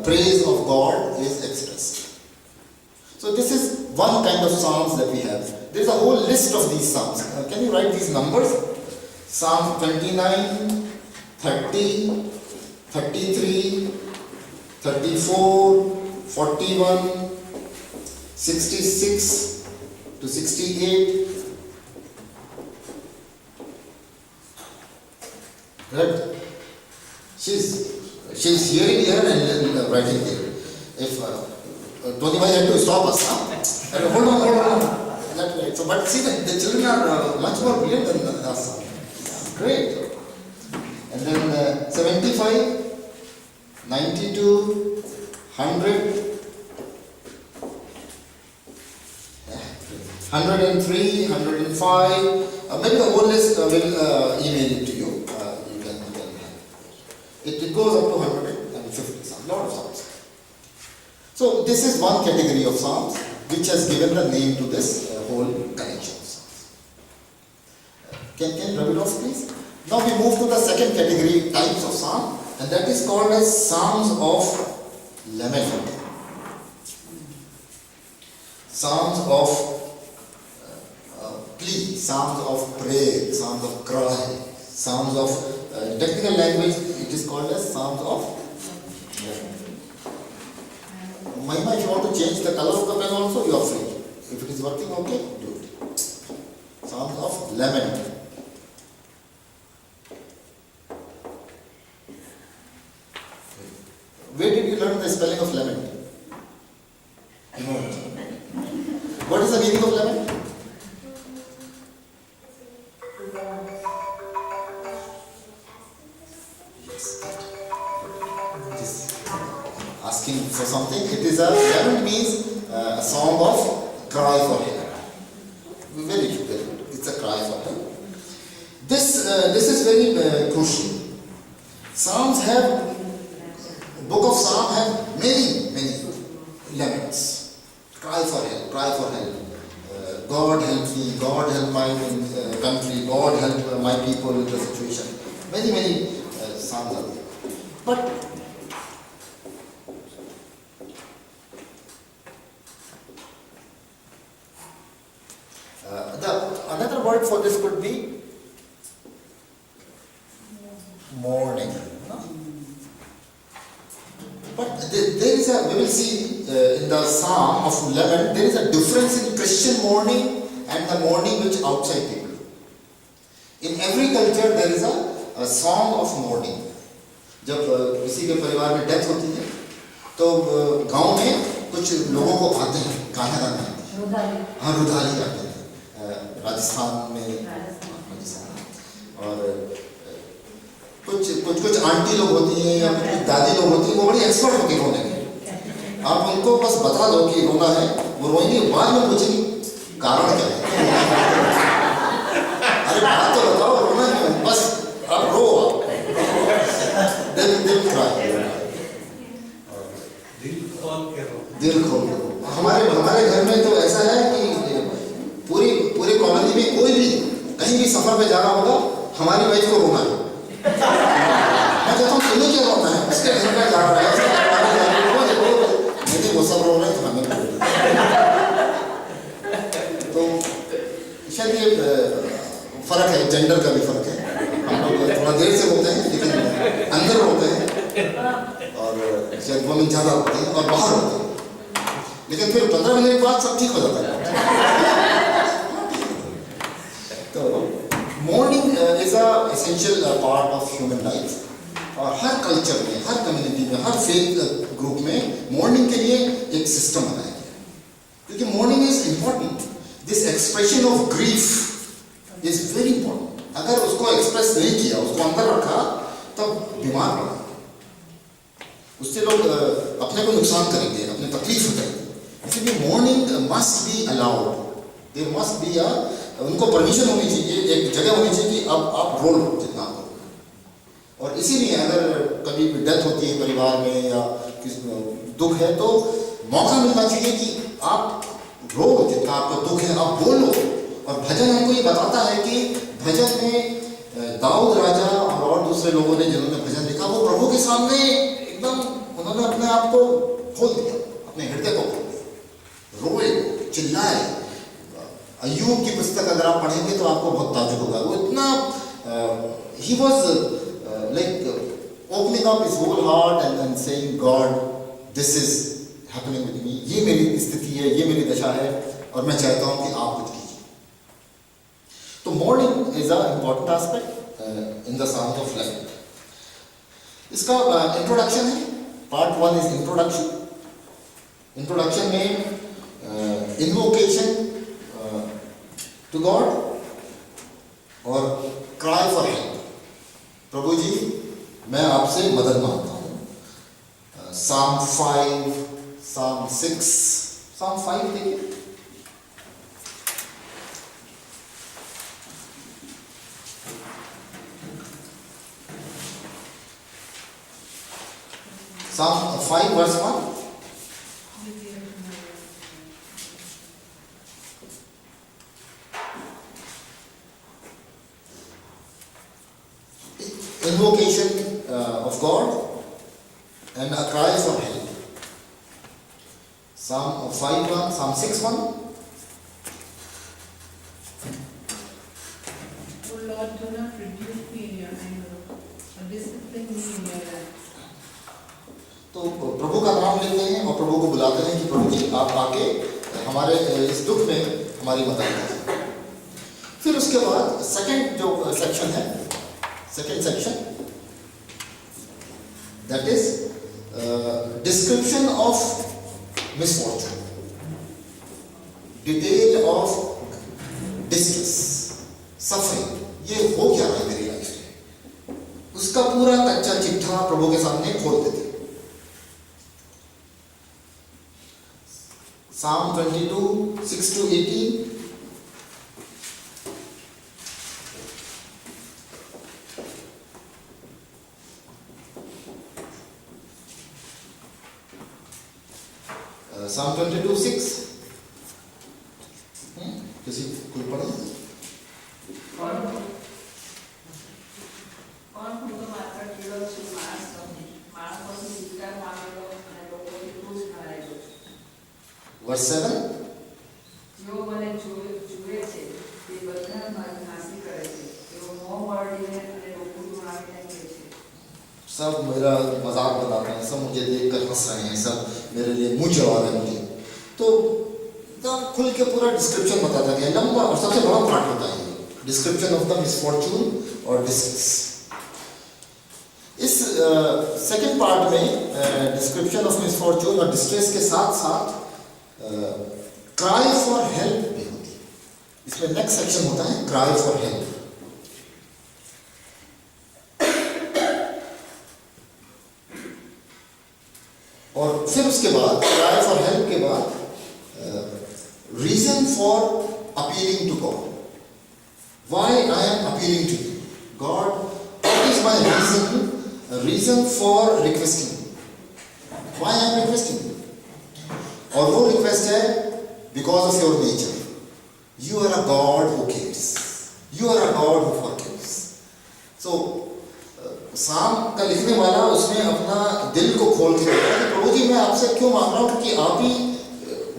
praise of God is expressed. So this is one kind of psalms that we have. There is a whole list of these psalms. Can you write these numbers? Psalm 29, 30, 33, 34, 41, 66 to 68. Right? She's hearing here and writing here. If Tony Bhai had to stop us, huh? And hold on. That's right. So, but see, the children are much more brilliant than us. Great. And then 75, 92, 100, 103, 105. Maybe the whole list will email it to you. You can have it. It goes up to 150 psalms, lot of psalms. So this is one category of psalms which has given the name to this whole collection of psalms. Can you rub it off, please? Now we move to the second category, types of psalm, and that is called as psalms of lament. Psalms of plea, psalms of prayer, psalms of cry, psalms of technical language, it is called as psalms of Mahima, if you want to change the color of the pen also, you are free. If it is working okay, do it. Psalms of lament. Where did you learn the spelling of lament? You know it. What is the meaning of lament? Asking for something. It is a lament means a song of cry for help. Very good, very good. It's a cry for help. This is very crucial. Psalms have, book of Psalm have many laments. Cry for help, cry for help. God help me, God help my country, God help my people in the situation. Many psalms are there. But another word for this could be mourning. No? But there is we will see in the Psalm of 11, there is a difference in Christian mourning and the mourning which outside people. In every culture there is a song of mourning. जब किसी के परिवार में death होती है तो गांव में कुछ लोगों को आते हैं गाना गाने आते हैं, हाँ रुधाली आते हैं राजस्थान में, और कुछ आंटी लोग होती हैं या कुछ दादी लोग होती हैं, वो बड़ी एक्सपर्ट होती है रोने में। आप उनको बस बता दो कि रोना है, वो रोएंगे, बाद में पूछेंगी कारण क्या है। अरे बात तो बताओ, रोना क्यों, बस आप रो, दिल खोल के रो। हमारे घर में तो ऐसा है कि पूरी कॉलोनी में कोई भी कहीं भी सफर पे जा रहा होगा, हमारी वाइफ को रोना है। मैं कहता हूँ तुम्हें क्या रोना है, उसके घर में जा रहा है, नहीं वो सब रो रहे हैं तो हमें तो शायद ये फर्क है, जेंडर का भी फर्क है। हम लोग थोड़ा देर से रोते हैं लेकिन अंदर रोते हैं, और शायद वुमेन ज़्यादा रोते हैं और बाहर रोते हैं, लेकिन फिर 15 मिनट बाद सब ठीक हो जाता है। तो mourning is a essential part of human life, और हर कल्चर में, हर कम्युनिटी में, हर फेथ ग्रुप में mourning के लिए एक सिस्टम बनाया गया है, क्योंकि mourning is important. This expression of grief is very important. अगर उसको एक्सप्रेस नहीं किया, उसको अंदर रखा, तब बीमार पड़ा, उससे लोग अपने को नुकसान करेंगे, अपने तकलीफ उठाएंगे। इसलिए mourning must be allowed. There must be a, उनको परमिशन होनी चाहिए, एक जगह होनी चाहिए कि अब आप रो लो जितना आप रो। और इसीलिए अगर कभी डेथ होती है परिवार में या किसी दुख है, तो मौका मिलना चाहिए कि आप रो, जितना आपको दुख है आप बोलो। और भजन हमको ये बताता है कि भजन में दाऊद राजा और दूसरे लोगों ने जिन्होंने भजन लिखा, वो प्रभु के सामने एकदम उन्होंने अपने आप को खोल दिया, अपने हृदय को खोल दिया, रोए, चिल्लाए। अय्यूब की पुस्तक अगर आप पढ़ेंगे तो आपको बहुत ताजुब होगा, वो इतना he was like opening up his whole heart and saying God, this is happening with me, ये मेरी स्थिति है, ये मेरी दशा है और मैं चाहता हूँ कि आप कुछ कीजिए। तो mourning is an important aspect in the Psalms of Life. इसका इंट्रोडक्शन है, पार्ट 1 इज इंट्रोडक्शन। इंट्रोडक्शन में इन्वोकेशन टू गॉड और क्राई फॉर हेल्प, प्रभु जी मैं आपसे मदद मांगता हूँ। Psalm 5, Psalm 6, Psalm 5 देखिए। Psalm 5 verse 1. Invocation of God and a cry for help. Psalm 5:1, Psalm 6:1. O Lord, do not rebuke me in your anger, or discipline me in your wrath. तो प्रभु का नाम लेते हैं और प्रभु को बुलाते हैं कि प्रभु जी आप आके हमारे इस दुख में हमारी मदद करें। फिर उसके बाद सेकंड जो सेक्शन है, second section, that is description of misfortune, detail of distress, suffering, ये हो क्या रहा है मेरी लाइफ में, उसका पूरा कच्चा चिट्ठा प्रभु के सामने खोल देते हैं। Psalm 22, 6 to 18. Psalm 22, 6. किसी कोई पढ़े? Verse 7. जो મને જુએ છે તે બધા મારી નાસી કરે છે, તેઓ મોં વાળીને અને રોકડું મારીને કહે છે। सब मेरा मजाक बनाते हैं, सब मुझे देखकर हंस रहे हैं, सब मेरे लिए मुंह जवाब है मुझे। तो एकदम खुल के पूरा डिस्क्रिप्शन बताता गया, लंबा, और सबसे बड़ा पार्ट होता है डिस्क्रिप्शन ऑफ द मिसफॉर्चून और डिस्ट्रेस। इस सेकंड पार्ट में डिस्क्रिप्शन ऑफ मिसफॉर्चून और डिस्ट्रेस के साथ साथ क्राई फॉर हेल्प भी होती है। इसमें नेक्स्ट सेक्शन होता है क्राई फॉर हेल्प। और फिर उसके बाद क्राई फॉर हेल्प के बाद reason for appealing to God. Why I am appealing to you God, what is my reason for requesting, why I am requesting. और वो रिक्वेस्ट है because of your nature, you are a God who cares, you are a God who forgives. So psalm का लिखने वाला उसमें अपना दिल को खोल के कहता है, प्रभु जी मैं आपसे क्यों मांग रहा हूँ, क्योंकि आप ही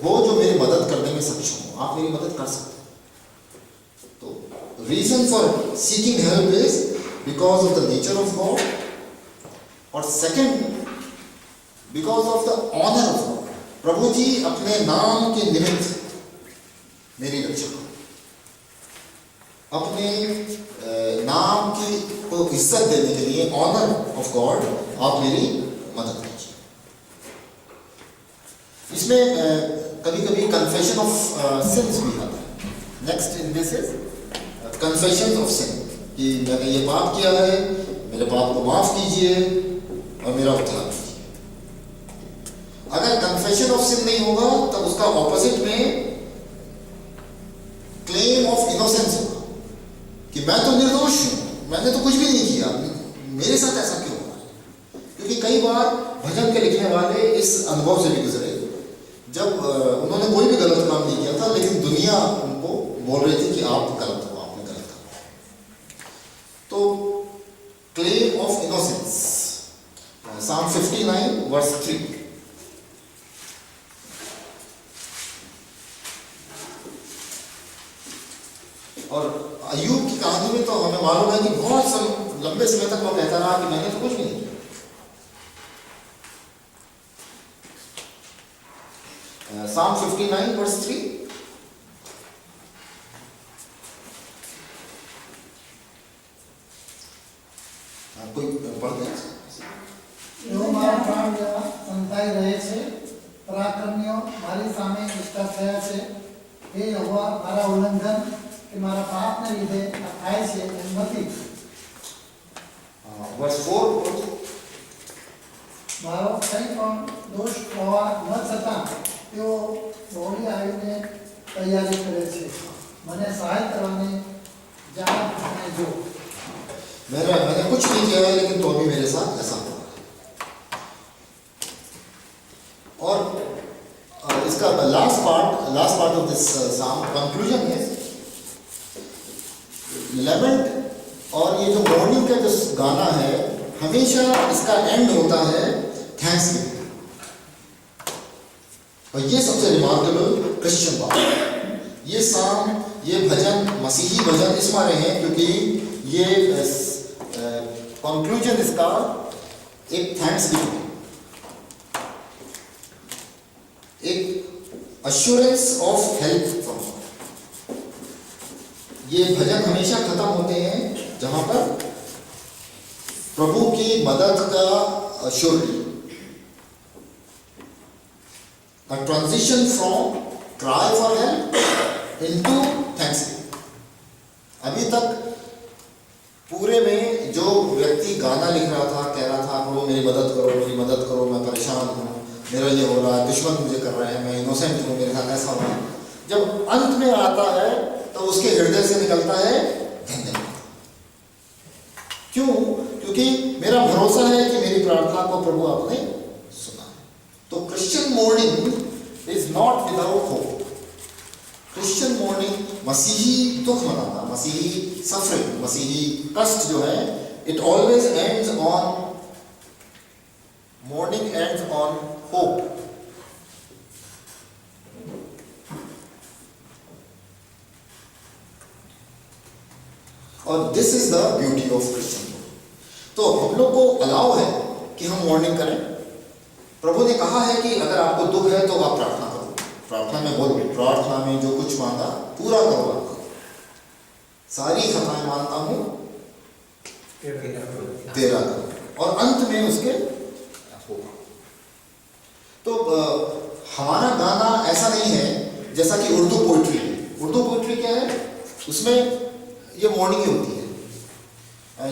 वो जो मेरी मदद करने में सक्षम हो, आप मेरी मदद कर सकते हैं। तो reason for seeking help is because of the nature of God, और second because of the honour of God. प्रभु जी अपने नाम के निमित्त मेरी रक्षा करो, अपने नाम की को इज्जत देने के लिए, ऑनर ऑफ गॉड, आप मेरी मदद कीजिए। इसमें कभी कभी कन्फेशन ऑफ सिंस भी आता है। Next in this is confession of sin, कि मैंने ये पाप किया है, मेरे पाप को माफ कीजिए और मेरा उद्धार कीजिए। अगर कन्फेशन ऑफ सिन नहीं होगा तब उसका ऑपोजिट में क्लेम ऑफ इनोसेंस होगा कि मैं तो निर्दोष हूं, मैंने तो कुछ भी नहीं किया, मेरे साथ ऐसा क्यों हो रहा है। क्योंकि कई बार भजन के लिखने वाले इस अनुभव से भी गुजरे, जब उन्होंने कोई भी गलत काम नहीं किया था लेकिन दुनिया उनको बोल रही थी कि आप गलत हो, आपने गलत कहा। तो claim of innocence, Psalm 59 verse 3। और अय्यूब की कहानी में तो हमें मालूम है कि बहुत लंबे समय तक वो कहता रहा कि मैंने तो कुछ भी नहीं किया। Psalm 59 verse 3। कोई पढ़ते हैं? એવો મારો પ્રાણ જેવા સંતાઈ રહે છે, પરાક્રમીઓ મારી સામે એકઠા થયા છે। હે યહોવા, મારા ઉલ્લંઘન કે મારા પાપને લીધે આ થાય છે એમ નથી। Verse 4। મારો કંઈ પણ દોષ હોવા ન છતાં તેઓ બહોળી આવીને તૈયારી કરે છે, મને સહાય કરવાની જાણ અને જો। मैंने कुछ नहीं किया है लेकिन तो भी मेरे साथ ऐसा हो रहा है। और इसका लास्ट पार्ट ऑफ दिस साम कंक्लूजन है लेमेंट। और ये जो मॉर्निंग का जो गाना है हमेशा इसका एंड होता है थैंक्सगिविंग। और ये सबसे रिमार्केबल क्रिश्चियन बात है। ये साम, ये भजन मसीही भजन इस मारे हैं क्योंकि ये कंक्लूजन इसका एक थैंक्सगिविंग, एक assurance of help from God. ये भजन हमेशा खत्म होते हैं जहां पर प्रभु की मदद का assurity, a transition from cry for help into thanksgiving। अभी तक पूरे में जो व्यक्ति गाना लिख रहा था, कह रहा था प्रभु मेरी मदद करो, मैं परेशान हूँ, मेरा ये हो रहा है, दुश्मन मुझे कर रहे हैं, मैं इनोसेंट हूँ, मेरे साथ ऐसा हो रहा है। जब अंत में आता है तो उसके हृदय से निकलता है धन्यवाद। क्यों? क्योंकि मेरा भरोसा है कि मेरी प्रार्थना को प्रभु आपने सुना है। तो Christian mourning is not without hope. Christian mourning, मसीही दुख मनाना, मसीही सफरिंग, मसीही कष्ट जो है, it always ends on, mourning ends on hope. और this is the beauty of Christian. तो हम लोग को अलाउ है कि हम मॉर्निंग करें, प्रभु ने कहा है कि अगर आपको दुख है तो आप प्रार्थना करो, प्रार्थना में बोलो, प्रार्थना में जो कुछ मांगा पूरा करो आपको, सारी खताएं मानता हूं तेरा करो, और अंत में उसके होगा। तो हमारा गाना ऐसा नहीं है जैसा कि उर्दू पोइट्री है। उर्दू पोइट्री क्या है, उसमें ये मॉर्निंग होती है,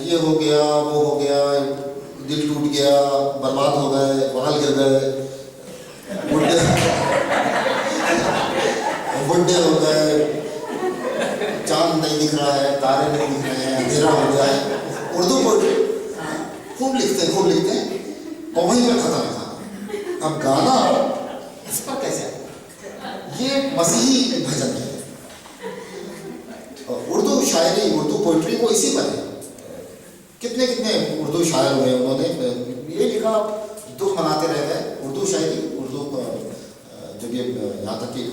ये हो गया, वो हो गया, दिल टूट गया, बर्बाद हो गए, बाल गिर गए, बुढ़े हो गए, चांद नहीं दिख रहा है, तारे नहीं दिख रहे हैं, अंधेरा हो गया है। उर्दू पोइट्री खूब लिखते हैं और वहीं पर खत्म है। अब गाना इस पर कैसे है? ये मसीही भजन है। उर्दू शायरी, उर्दू पोइट्री वो इसी पर है। कितने कितने उर्दू शायर हुए, उन्होंने ये लिखा, दुख मनाते रह गए। उर्दू शायरी, उर्दू जब ये यहाँ तक कि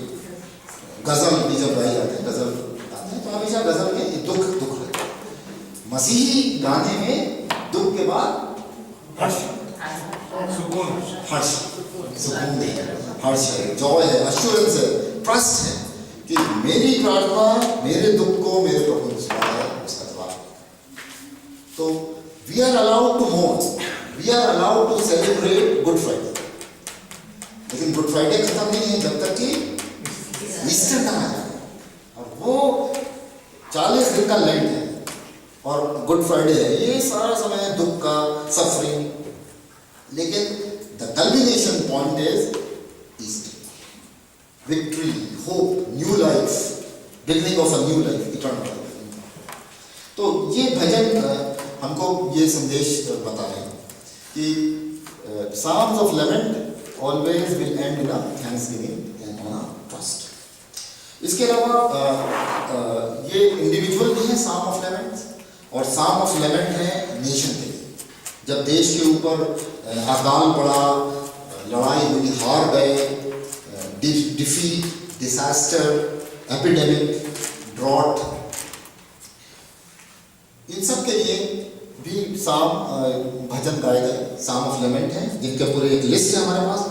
गज़ल भी जब गाई जाते हैं, गज़ल गाते हैं तो हमेशा गज़ल में दुख दुख रहता है। मसीही गाने में दुख के बाद हर्ष, सुकून, हर्ष, सुकून है, हर्ष है, जॉय है, एश्योरेंस है, ट्रस्ट है कि मेरी प्रार्थना, मेरे दुख को मेरे प्रभु ने सुना है, उसका जवाब। तो we are allowed to mourn, we are allowed to celebrate Good Friday, लेकिन गुड फ्राइडे खत्म नहीं है जब तक कि ईस्टर ना आ जाए। और वो 40 दिन का लेंट है और गुड फ्राइडे है, ये सारा समय है दुख का, सफरिंग। लेकिन the culmination point is Easter, victory, hope, new life, beginning of a new life, eternal life. तो ये भजन हमको ये संदेश बता रहे हैं कि Psalms of Lament always will end in a thanksgiving and on a trust. इसके अलावा ये इंडिविजुअल भी है Psalm of Lament, और Psalm of Lament है नेशन के लिए। जब देश के ऊपर अकाल पड़ा, लड़ाई हुई, हार गए, डिफीट, डिसास्टर, एपिडेमिक, ड्रॉट, इन सब के लिए भी साम भजन गाए गए, Psalm of Lament है, जिनके पूरे एक लिस्ट है हमारे पास।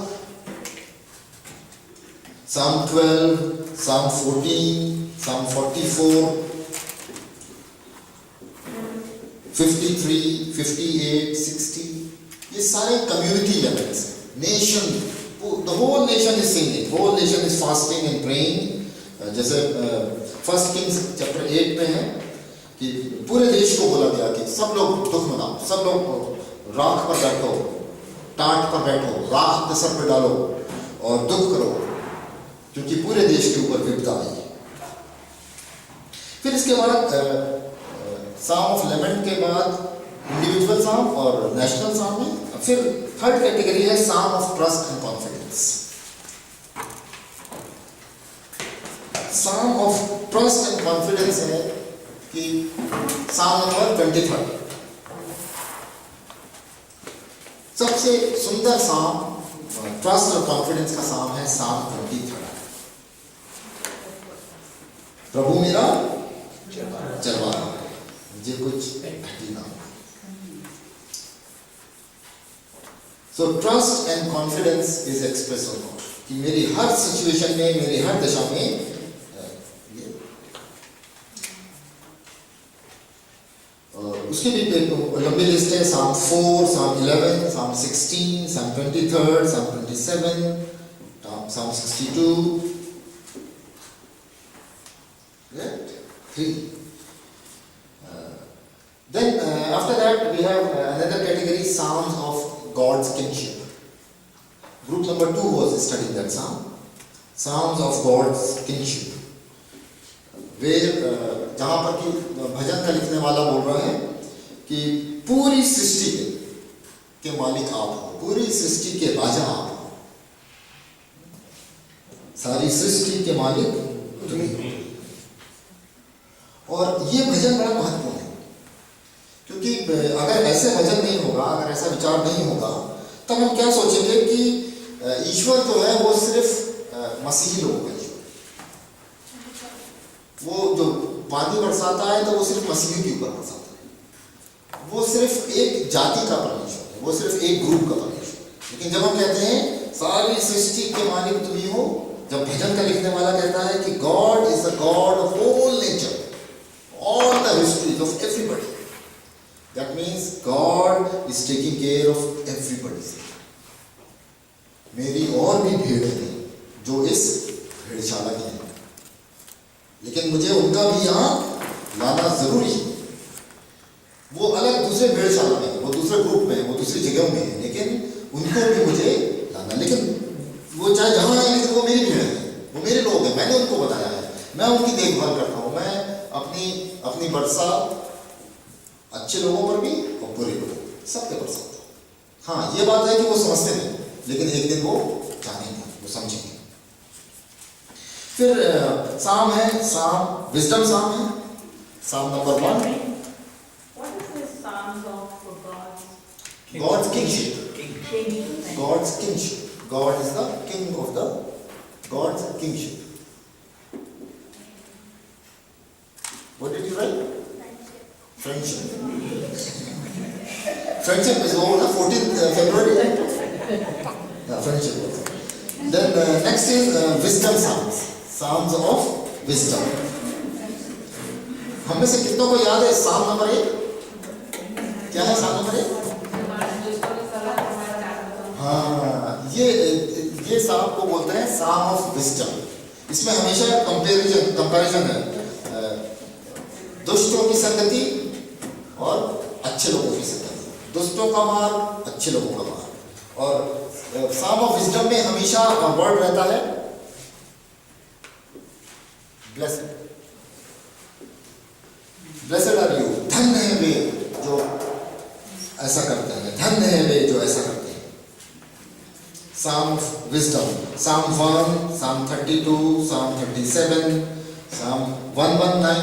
Psalm 12, Psalm 14, Psalm 44, 53, 58, 60, ये सारे कम्युनिटी लेवल्स हैं। Nation, the whole nation is singing, whole nation is fasting and praying। जैसे 1 Kings chapter 8 में है कि पूरे देश को बोला गया कि सब लोग दुख मनाओ, सब लोग राख पर बैठो, टाट पर बैठो, राख अपने सर पर डालो और दुख करो, क्योंकि पूरे देश के ऊपर विपदा आई है। फिर इसके बाद Psalm of Lament के बाद इंडिविजुअल Psalm और नेशनल Psalm में फिर थर्ड कैटेगरी है Psalm of Trust and Confidence। Psalm of Trust and Confidence है कि Psalm नंबर 23, सबसे सुंदर Psalm, ट्रस्ट और कॉन्फिडेंस का Psalm है Psalm 23। प्रभु मेरा चरवाहा, मुझे कुछ घटी ना हो। So trust and confidence is express of God, कि मेरी हर सिचुएशन में, मेरी हर दशा में उसकी भी लंबी लिस्ट है। Psalm 4, Psalm 11, Psalm 16, Psalm 23, Psalm 27, Psalm 62, 3. Then after that we have another category, Psalms of God's kinship. Group number 2 was studying that Psalm, Psalms of God's kinship, where जहाँ पर कि भजन का लिखने वाला बोल रहा है कि पूरी सृष्टि के मालिक आप हो, पूरी सृष्टि के राजा आप हो, सारी सृष्टि के मालिक तुम ही हो। और ये भजन बड़ा महत्वपूर्ण है, क्योंकि अगर ऐसे भजन नहीं होगा, अगर ऐसा विचार नहीं होगा, तब हम क्या सोचेंगे कि ईश्वर जो है वो सिर्फ मसीही लोगों का ईश्वर, वो जो पानी बरसाता है तो वो सिर्फ मसीही के ऊपर बरसाता है, वो सिर्फ एक जाति का परमेश्वर है, वो सिर्फ एक ग्रुप का परमेश्वर है। लेकिन जब हम कहते हैं सारी सृष्टि के मालिक तुम ही हो, जब भजन का लिखने वाला कहता है कि God is the God of whole nature, all the histories of everybody, that means God is taking care of everybody. मेरी और भी भीड़ है जो इस भेड़शाला की है, लेकिन मुझे उनका भी यहाँ लाना जरूरी है। वो अलग दूसरे भेड़शाला में, वो दूसरे ग्रुप में, वो दूसरी जगह में है, लेकिन उनको भी मुझे लाना। लेकिन वो चाहे जहाँ है, लेकिन वो मेरी भीड़ है, वो मेरे लोग हैं, मैंने उनको बताया है, मैं उनकी देखभाल करता हूँ। मैं अपनी वर्षा अच्छे लोगों पर भी और बुरे लोगों सबके बरसाता हूँ। हाँ, ये बात है कि वो समझते नहीं, लेकिन एक दिन वो जानेंगे, वो समझेंगे। फिर साम है, साम विजडम साम है, साम number 1, What is this Psalms of God's God's kingship. king? God's kingship. God is the king of the God's kingship. What did you write? Friendship. Friendship is over the 14th February. Yeah, friendship. Then next is wisdom psalms. Psalms of wisdom. हम में से कितनों को याद है साम number 1? क्या है साम नंबर 1? हाँ, ये साम को बोलते हैं साम ऑफ विजडम। इसमें हमेशा कंपैरिजन है, दुष्टों की संगति और अच्छे लोगों की संगति, दुष्टों का मार्ग, अच्छे लोगों का मार्ग। और साम ऑफ विजडम में हमेशा वर्ड रहता है ब्लेस्ड। ब्लेस्ड आर यू, धन्य है वे जो ऐसा करते हैं, धन्य है वे जो ऐसा करते हैं। साम ऑफ विजडम, साम 1, साम 32, साम 37, साम 119,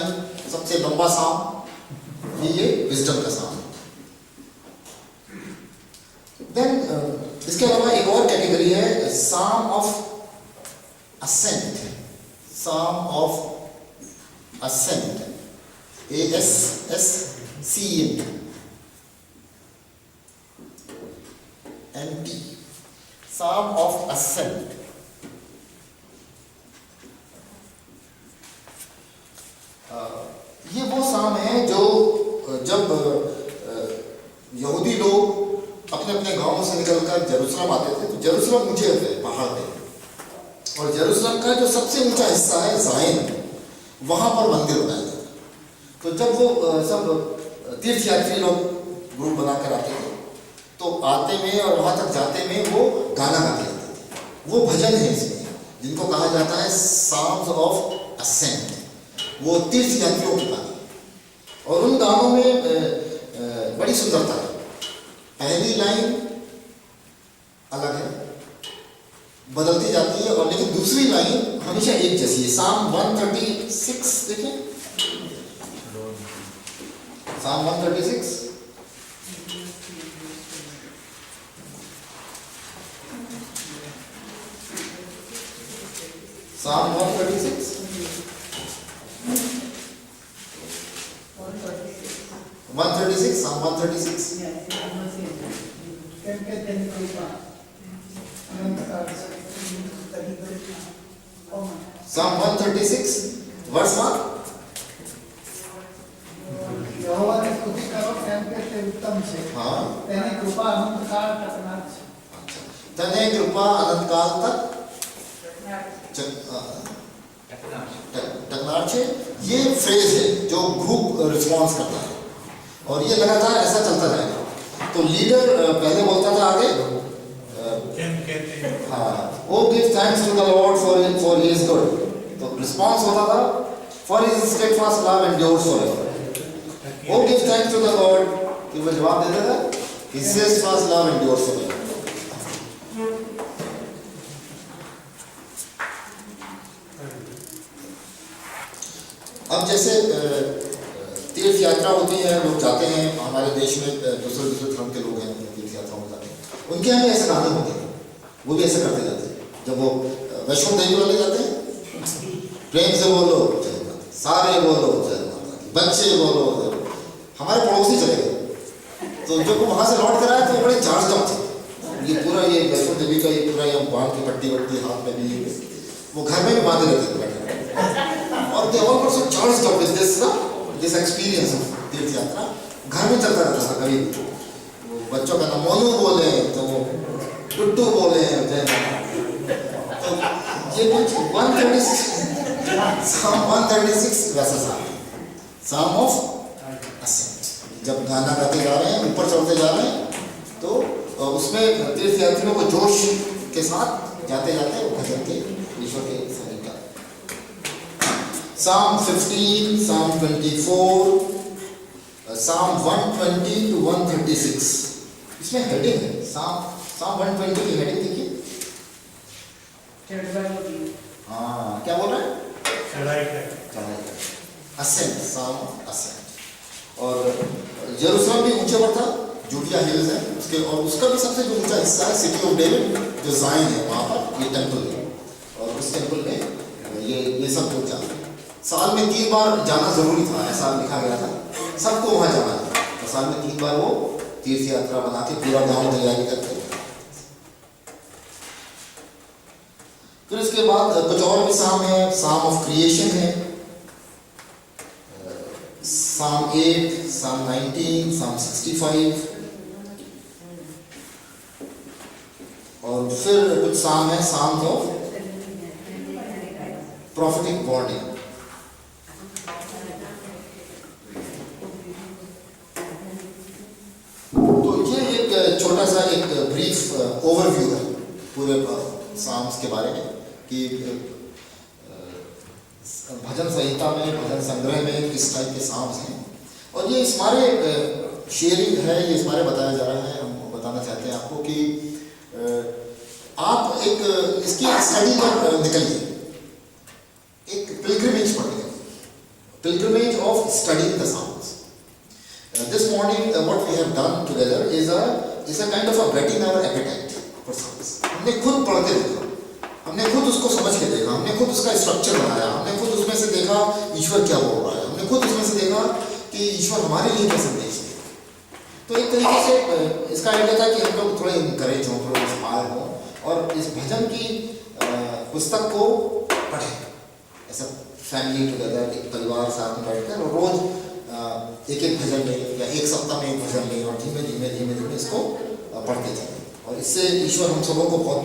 सबसे लंबा साम ये विजडम का साम। देन इसके अलावा एक और कैटेगरी है psalm of ascent. Psalm of ascent, ASSCENT, Psalm of Ascent। ये वो साम है जो जब यहूदी लोग अपने अपने गांवों से निकलकर जेरूसलम आते थे, तो जेरूसलम ऊंचे थे पहाड़ पे, और जेरूसलम का जो सबसे ऊंचा हिस्सा है ज़ायन, वहां पर मंदिर बनाया था। तो जब वो सब तीर्थयात्री लोग ग्रुप बनाकर आते थे, तो आते में और वहां तक जाते में वो गाना गाते रहते थे। वो भजन है इसमें, जिनको कहा जाता है साम्स ऑफ असेंट, वो तीर्थयात्रियों के गाने। और उन गानों में बड़ी सुंदरता है। पहली लाइन अलग है, बदलती जाती है, और लेकिन दूसरी लाइन हमेशा एक जैसी है। साम 136 देखिए, साम 136, Psalm 136, 136, Psalm 136। કેમ કે તેની કૃપા અનંતકાળ છે, તેની કૃપા કોમાં Psalm 136 verse 1। यहोवाની स्तुति કરો કેમ કે તે ઉત્તમ છે, हाँ, તેની કૃપા અનંતકાળ ટકનાર છે। तने कृपा अनंत काल तक टकनार छे। ये फ्रेज है जो ग्रुप रिस्पॉन्स करता है, और ये लगातार ऐसा चलता जाएगा। तो लीडर पहले बोलता था आगे, हाँ, O give thanks to the lord for he is good. तो रिस्पॉन्स होता था for his steadfast love endures forever. O give thanks to the lord, कि वो जवाब देता था his steadfast love endures forever. अब जैसे तीर्थ यात्रा होती है, लोग जाते हैं, हमारे देश में दूसरे धर्म के लोग हैं, तीर्थ यात्रा में जाते हैं, उनके यहाँ भी ऐसे गाने होते हैं, वो भी ऐसे करते जाते हैं। जब वो वैष्णो देवी वाले जाते हैं, प्रेम से बोलो जय माता, सारे बोलो जय माता, बच्चे बोलो जय। हमारे पड़ोसी चले गए, तो जब वो वहां से लौट कर आए तो बड़े चार्ज अप थे, ये पूरा ये वैष्णो देवी का ये पूरा ये बांध की पट्टी वट्टी हाथ में भी वो घर में भी बांधे रहते थे बैठे। और they all so charged up with this experience of तीर्थ यात्रा। घर में चलता रहता था कभी वो बच्चों का नाम मोनू बोले तो वो टुट्टू बोले जय माता। तो ये कुछ 136 Psalm 136 वैसा Psalm of Ascent। जब गाना गाते जा रहे हैं, ऊपर चढ़ते जा रहे हैं, तो उसमें तीर्थ यात्रियों को जोश के साथ जाते जाते भजन के ईश्वर के समीप का। Psalm 15, Psalm 24, Psalm 120 to 136 इसमें हेडिंग है। Psalm 120 की हेडिंग देखिए। हाँ, क्या बोल रहा है? चढ़ाई कर। Ascent, Psalm of Ascent। और यरूशलेम भी ऊंचे पर था, जूडिया हिल्स है उसके, और उसका भी सबसे जो ऊंचा हिस्सा है सिटी ऑफ डेविड जो जायन है, वहाँ पर ये टेम्पल है। और उस टेम्पल में ये सब लोग जाते हैं। साल में 3 बार जाना जरूरी था, ऐसा लिखा गया था, सबको वहाँ जाना था। तो साल में 3 बार वो तीर्थ यात्रा बना के पूरा गाँव तैयारी करते हैं। फिर इसके बाद कुछ और भी साम है। साम ऑफ क्रिएशन है, Psalm 8, Psalm 19, Psalm 65। और फिर कुछ साम है, Psalms of prophetic warning। तो ये एक छोटा सा एक ब्रीफ ओवरव्यू है पूरे साम्स के बारे में कि भजन संहिता में, भजन संग्रह में किस टाइप के साम्स हैं। और ये इस बारे शेयरिंग है, ये इस बारे बताया जा रहा है। हम बताना चाहते हैं आपको कि आप एक इसकी स्टडी पर निकलिए, एक पिलग्रिमेज पर निकलिए, pilgrimage of studying the psalms. This morning what we have done together is a kind of a whetting our appetite for psalms। हमने खुद पढ़ के देखा, हमने खुद उसको समझ के देखा, हमने खुद उसका स्ट्रक्चर बनाया, हमने खुद उसमें से देखा ईश्वर क्या बोल रहा है, हमने खुद उसमें से देखा कि ईश्वर हमारे लिए क्या संदेश है। तो एक तरीके से इसका आइडिया था कि हम लोग थोड़े इनकरेज हों, थोड़े इंस्पायर हों और इस भजन की पुस्तक को पढ़ें, ऐसा फैमिली टुगेदर, एक परिवार साथ में बैठकर, और रोज एक एक भजन में या एक सप्ताह में एक भजन में, और धीमे धीमे धीमे धीमे इसको पढ़ते जाएं। और इससे ईश्वर हम सबों को बहुत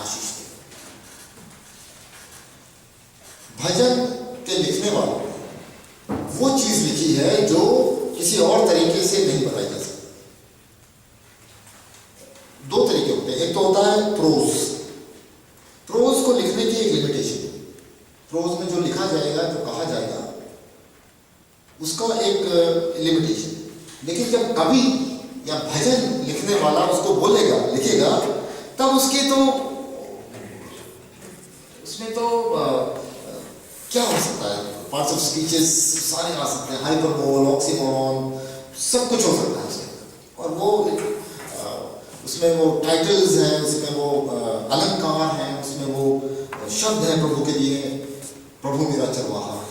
आशीष दे। भजन के लिखने वालों ने वो चीज लिखी है जो किसी और तरीके से नहीं बताई जा सकती। 2 तरीके होते हैं, एक तो होता है प्रोज। प्रोज को लिखने की एक लिमिटेशन है। प्रोज में जो लिखा जाएगा, जो कहा जाएगा, उसका एक लिमिटेशन। लेकिन जब कवि या भजन लिखने वाला उसको बोलेगा, लिखेगा, तब उसकी तो उसमें तो क्या हो सकता है, पार्ट्स ऑफ स्पीचेस सारे आ सकते हैं, हाइपरबोल, ऑक्सीमोरॉन, सब कुछ हो सकता है उसमें। और वो उसमें वो टाइटल्स हैं, उसमें वो अलंकार हैं, उसमें वो शब्द हैं प्रभु के लिए, प्रभु मेरा चरवाहा है,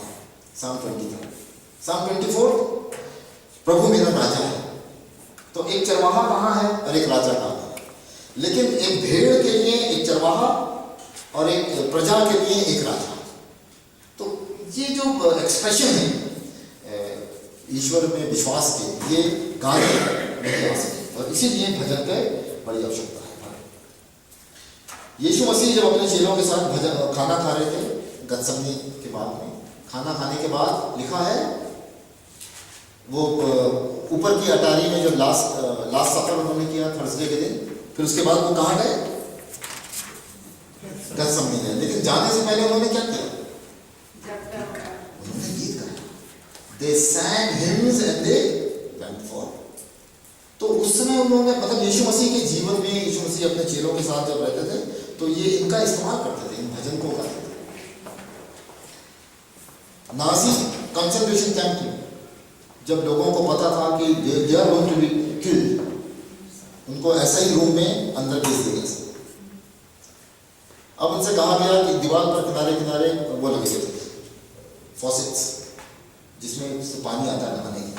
Psalm 23। Psalm 24 प्रभु मेरा राजा है। तो एक चरवाहा कहाँ है और एक राजा कहाँ है। लेकिन एक भेड़ के लिए एक चरवाहा और एक प्रजा के लिए एक राजा। तो ये जो एक्सप्रेशन है ईश्वर में विश्वास के, ये गाने नहीं आ सकते, और इसीलिए भजन की बड़ी आवश्यकता है। यीशु मसीह जब अपने चेलों के साथ भजन खाना खा रहे थे गतसमनी के बाद में, खाना खाने के बाद लिखा है वो ऊपर की अटारी में जो लास्ट सफर उन्होंने किया थर्सडे के दिन, फिर उसके बाद वो कहाँ गए, गतसमनी गए। लेकिन जाने से पहले उन्होंने क्या किया, उन्होंने गीत गाया। They sang hymns and they went forth। तो उस समय उन्होंने, मतलब यीशु मसीह के जीवन में, यीशु मसीह अपने चेलों के साथ जब रहते थे तो ये इनका इस्तेमाल करते थे, इन भजन को गाते थे। नाजी कंसंट्रेशन कैंप में जब लोगों को पता था कि they are going to be killed, उनको ऐसा ही रूम में अंदर भेज दिया। अब उनसे कहा गया कि दीवार पर किनारे किनारे वो लगे थे फॉसेट्स, जिसमें से पानी आता है नहाने के।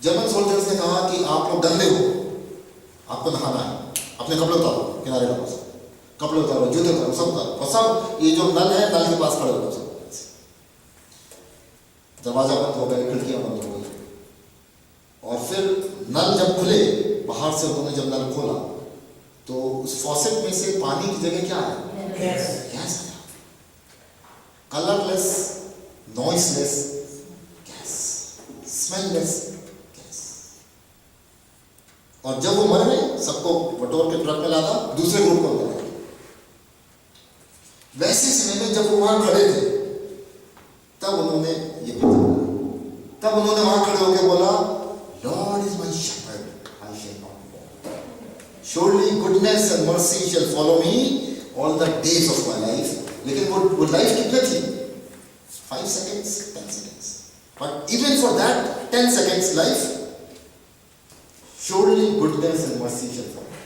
जर्मन सोल्जर्स ने कहा कि आप लोग गंदे हो, आपको नहाना है, आप अपने कपड़े उतारो, किनारे लगाओ सब, कपड़े उतारो, जूते उतारो, सब उतारो, और सब ये जो नल है, नल के पास खड़े हो जाओ सब। दरवाजा बंद हो गए, खिड़कियां बंद हो गई, और फिर नल जब खुले बाहर से, उन्होंने जब नल खोला तो उस फॉसेट में से पानी की जगह क्या है? गैस आया, colourless, noiseless gas, smell-less gas. और जब वो मर गए, सबको बटोर के ट्रक में लादा, दूसरे ग्रुप को लाया। वैसे समय में जब वो वहां खड़े थे, तब उन्होंने ये तब उन्होंने वहां खड़े होकर बोला, Lord is my shepherd, I shall not want, surely goodness and mercy shall follow me all the days of my life। लेकिन वो लाइफ कितने थी? 5 seconds, 10 seconds, but even for that 10 seconds life, surely goodness and mercy shall follow me।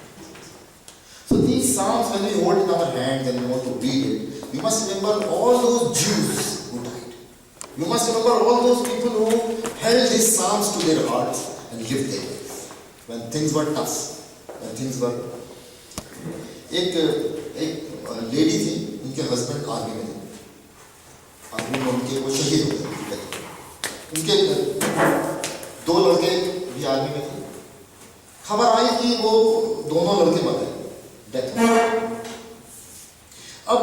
So these psalms, when we hold in our hands and we want to read it, we must remember all those Jews who died. You must remember all those people who held these psalms to their hearts and lived their lives when things were tough, when things were। एक lady थी, उनके husband army में थे, army में उनके वो शहीद हो गए, उनके 2 लड़के भी आर्मी में थे। खबर आई कि वो दोनों लड़के मर गए, डेथ हो गई। अब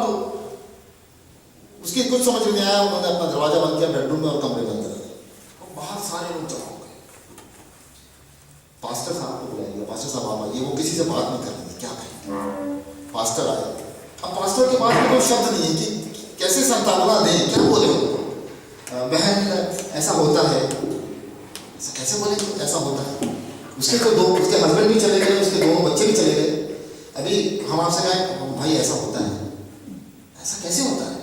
उसकी कुछ समझ में नहीं आया, उन्होंने अपना दरवाजा बंद किया, बेडरूम में और कमरे में अंदर गए, और बाहर सारे लोग जमा हो गए। पास्टर साहब को बुलाया, पास्टर साहब आप आइए, वो किसी से बात नहीं कर रहे थे, क्या कहें। पास्टर आए, अब पास्टर के पास में कोई शब्द नहीं है कि कैसे सांत्वना दें, क्या बोले उनको। बहन ऐसा होता है, ऐसा कैसे बोले, ऐसा होता है। उसके उसके हस्बैंड भी चले गए, उसके दोनों बच्चे भी चले गए। अभी हम आपसे कहें भाई ऐसा होता है, ऐसा कैसे होता है,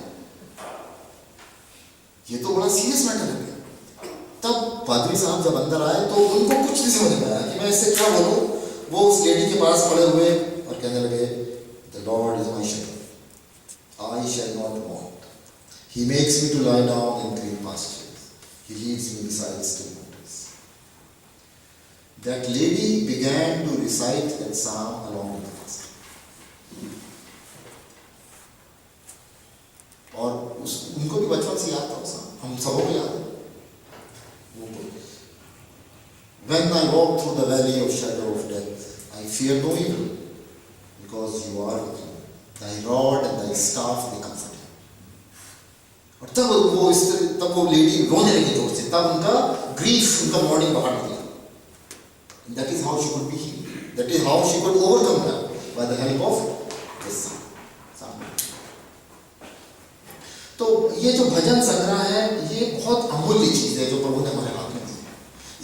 ये तो बड़ा सीरियस मैटर है। तब पादरी साहब जब अंदर आए तो उनको कुछ नहीं समझ में आया कि मैं इससे क्या बोलूं। वो उस लेडी के पास खड़े हुए और कहने लगे, the Lord is my shepherd, I shall not want, he makes me to lie down in green pastures, he leads me beside still waters। That lady began to recite that psalm along with the pastor। और उनको भी बचपन से याद था वो psalm, हम सबों को याद है। When I walk through the valley of shadow of death, I fear no evil, because you are with me, thy rod and thy staff they comfort me। और तब वो लेडी रोने लगी जोर से, तब उनका ग्रीफ, उनका मॉर्निंग बाहर निकला। That is how she could be healed, that is how she could overcome that, by the help of this psalm। तो ये जो भजन संग्रह है, ये बहुत अमूल्य चीज है जो प्रभु ने हमारे हाथ में दी।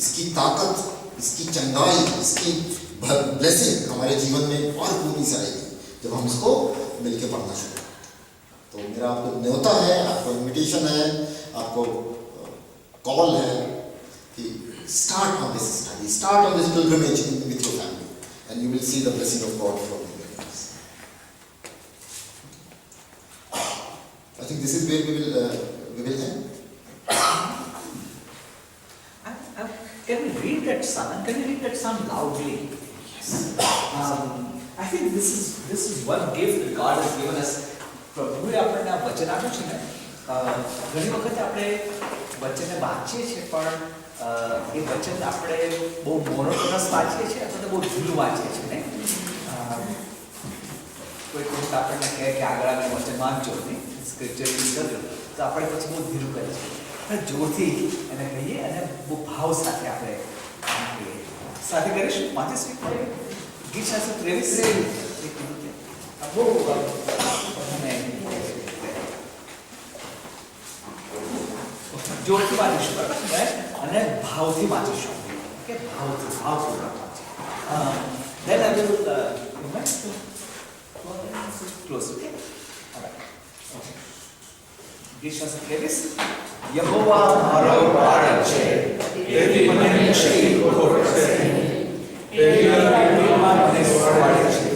इसकी ताकत, इसकी चंगाई, इसकी ब्लेसिंग हमारे जीवन में और पूरी से आएगी जब हम इसको मिलके पढ़ना शुरू करें। तो मेरा आपको न्योता है, आपको इन्विटेशन है, आपको कॉल है कि start on this study, start on this pilgrimage with your family, and you will see the blessing of God from your lives. I think this is where we will end. Can we read that psalm? Can we read that psalm loudly? Yes. I think this is one gift that God has given us. પ્રભુએ આપણને આ વચન આપ્યું છે ને, ઘણી વખત આપણે વચનને વાંચીએ છીએ, પણ એ વચન આપણે બહુ મોનોટોનસ વાંચીએ છીએ અથવા તો બહુ ઢીલું વાંચીએ છીએ ને। કોઈ વખત આપણને કહે કે આગળ આગળ વચન વાંચજો નહીં, સ્ક્રિપ્ચર યુઝ કરજો, તો આપણે પછી બહુ ધીરું કરીએ છીએ। પણ જોરથી એને કહીએ અને બહુ ભાવ સાથે આપણે કહીએ। સાથે કરીશું, વાંચીશું ગીત શાસ્ત્ર 23 બહુ જોરથી વાંચીશું, બરાબર, અને ભાવથી વાંચીશું, ઓકે, ભાવપૂર્વક વાંચીએ। Then I will close, okay? All right. Okay. ગીત શાસ્ત્ર 23 યહોવા મારો બાળક છે, તેથી મને કશી ખોટ છે નહીં। તેની કૃપા મને સુવાડે છે,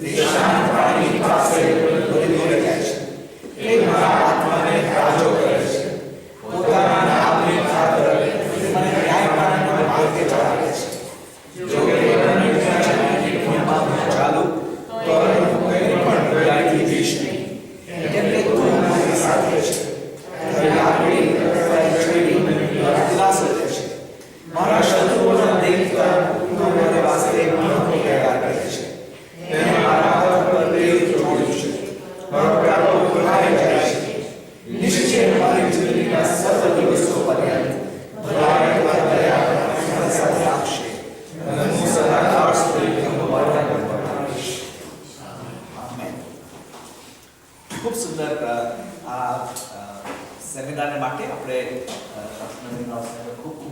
નિશાન પાણી પાસે મને દોરી જાય છે। એ મારા આત્માને તાજો કરે છે, પોતાના નામની ખાતર મને ન્યાયપાલનના માર્ગે ચલાવે છે। જો કે મને વિચારવાની દુનિયામાં ચાલુ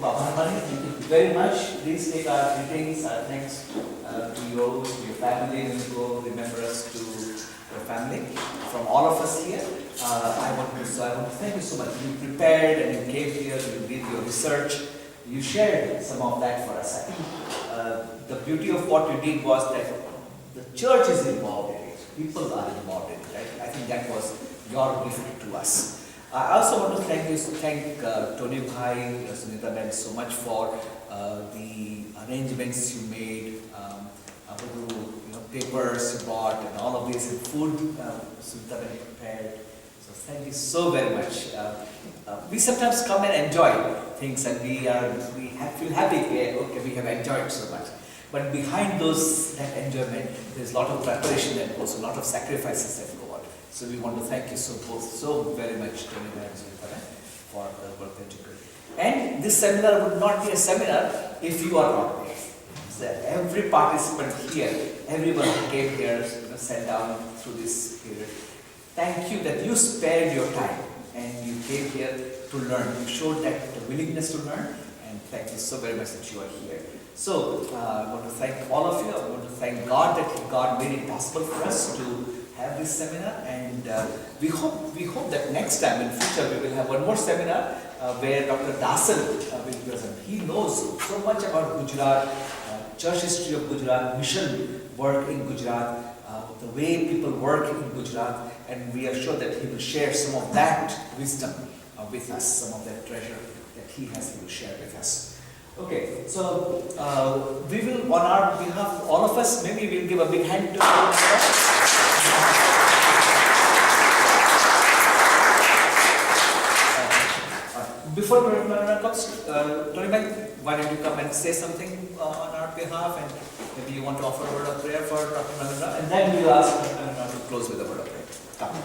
Bhavanamani, thank you very much. Please take our greetings, our thanks to you, to your family, and go remember us to your family. From all of us here, I want to thank you so much. You prepared and you came here, you did your research, you shared some of that for us. I think the beauty of what you did was that the church is involved in it, people are involved in it. Right? I think that was your gift to us. I also want to thank Tony Bhai, Sunita Ben so much for the arrangements you made, papers you bought and all of this, and food Sunita Ben prepared. So thank you so very much. We sometimes come and enjoy things and we feel happy, okay, we have enjoyed so much. But behind that enjoyment, there's a lot of preparation and also a lot of sacrifices that go on. So we want to thank you so very much, Tony and Sunita, for the work that you do. And this seminar would not be a seminar if you are not there. So every participant here, everyone who came here, sat down through this period. Thank you that you spared your time and you came here to learn. You showed that willingness to learn, and thank you so very much that you are here. So I want to thank all of you. I want to thank God that God made it possible for us to have this seminar, and we hope that next time in future we will have one more seminar where Dr. Dasan will be present. He knows so much about Gujarat, church history of Gujarat, mission work in Gujarat, the way people work in Gujarat, and we are sure that he will share some of that wisdom with us, some of that treasure that he will share with us. Okay, so we will, on our behalf, all of us, maybe we'll give a big hand to before Marana comes, Tony Bhai, why don't you come and say something on our behalf, and maybe you want to offer a word of prayer for Dr. Marana, and then we'll ask Dr. Marana to close with a word of prayer. Come.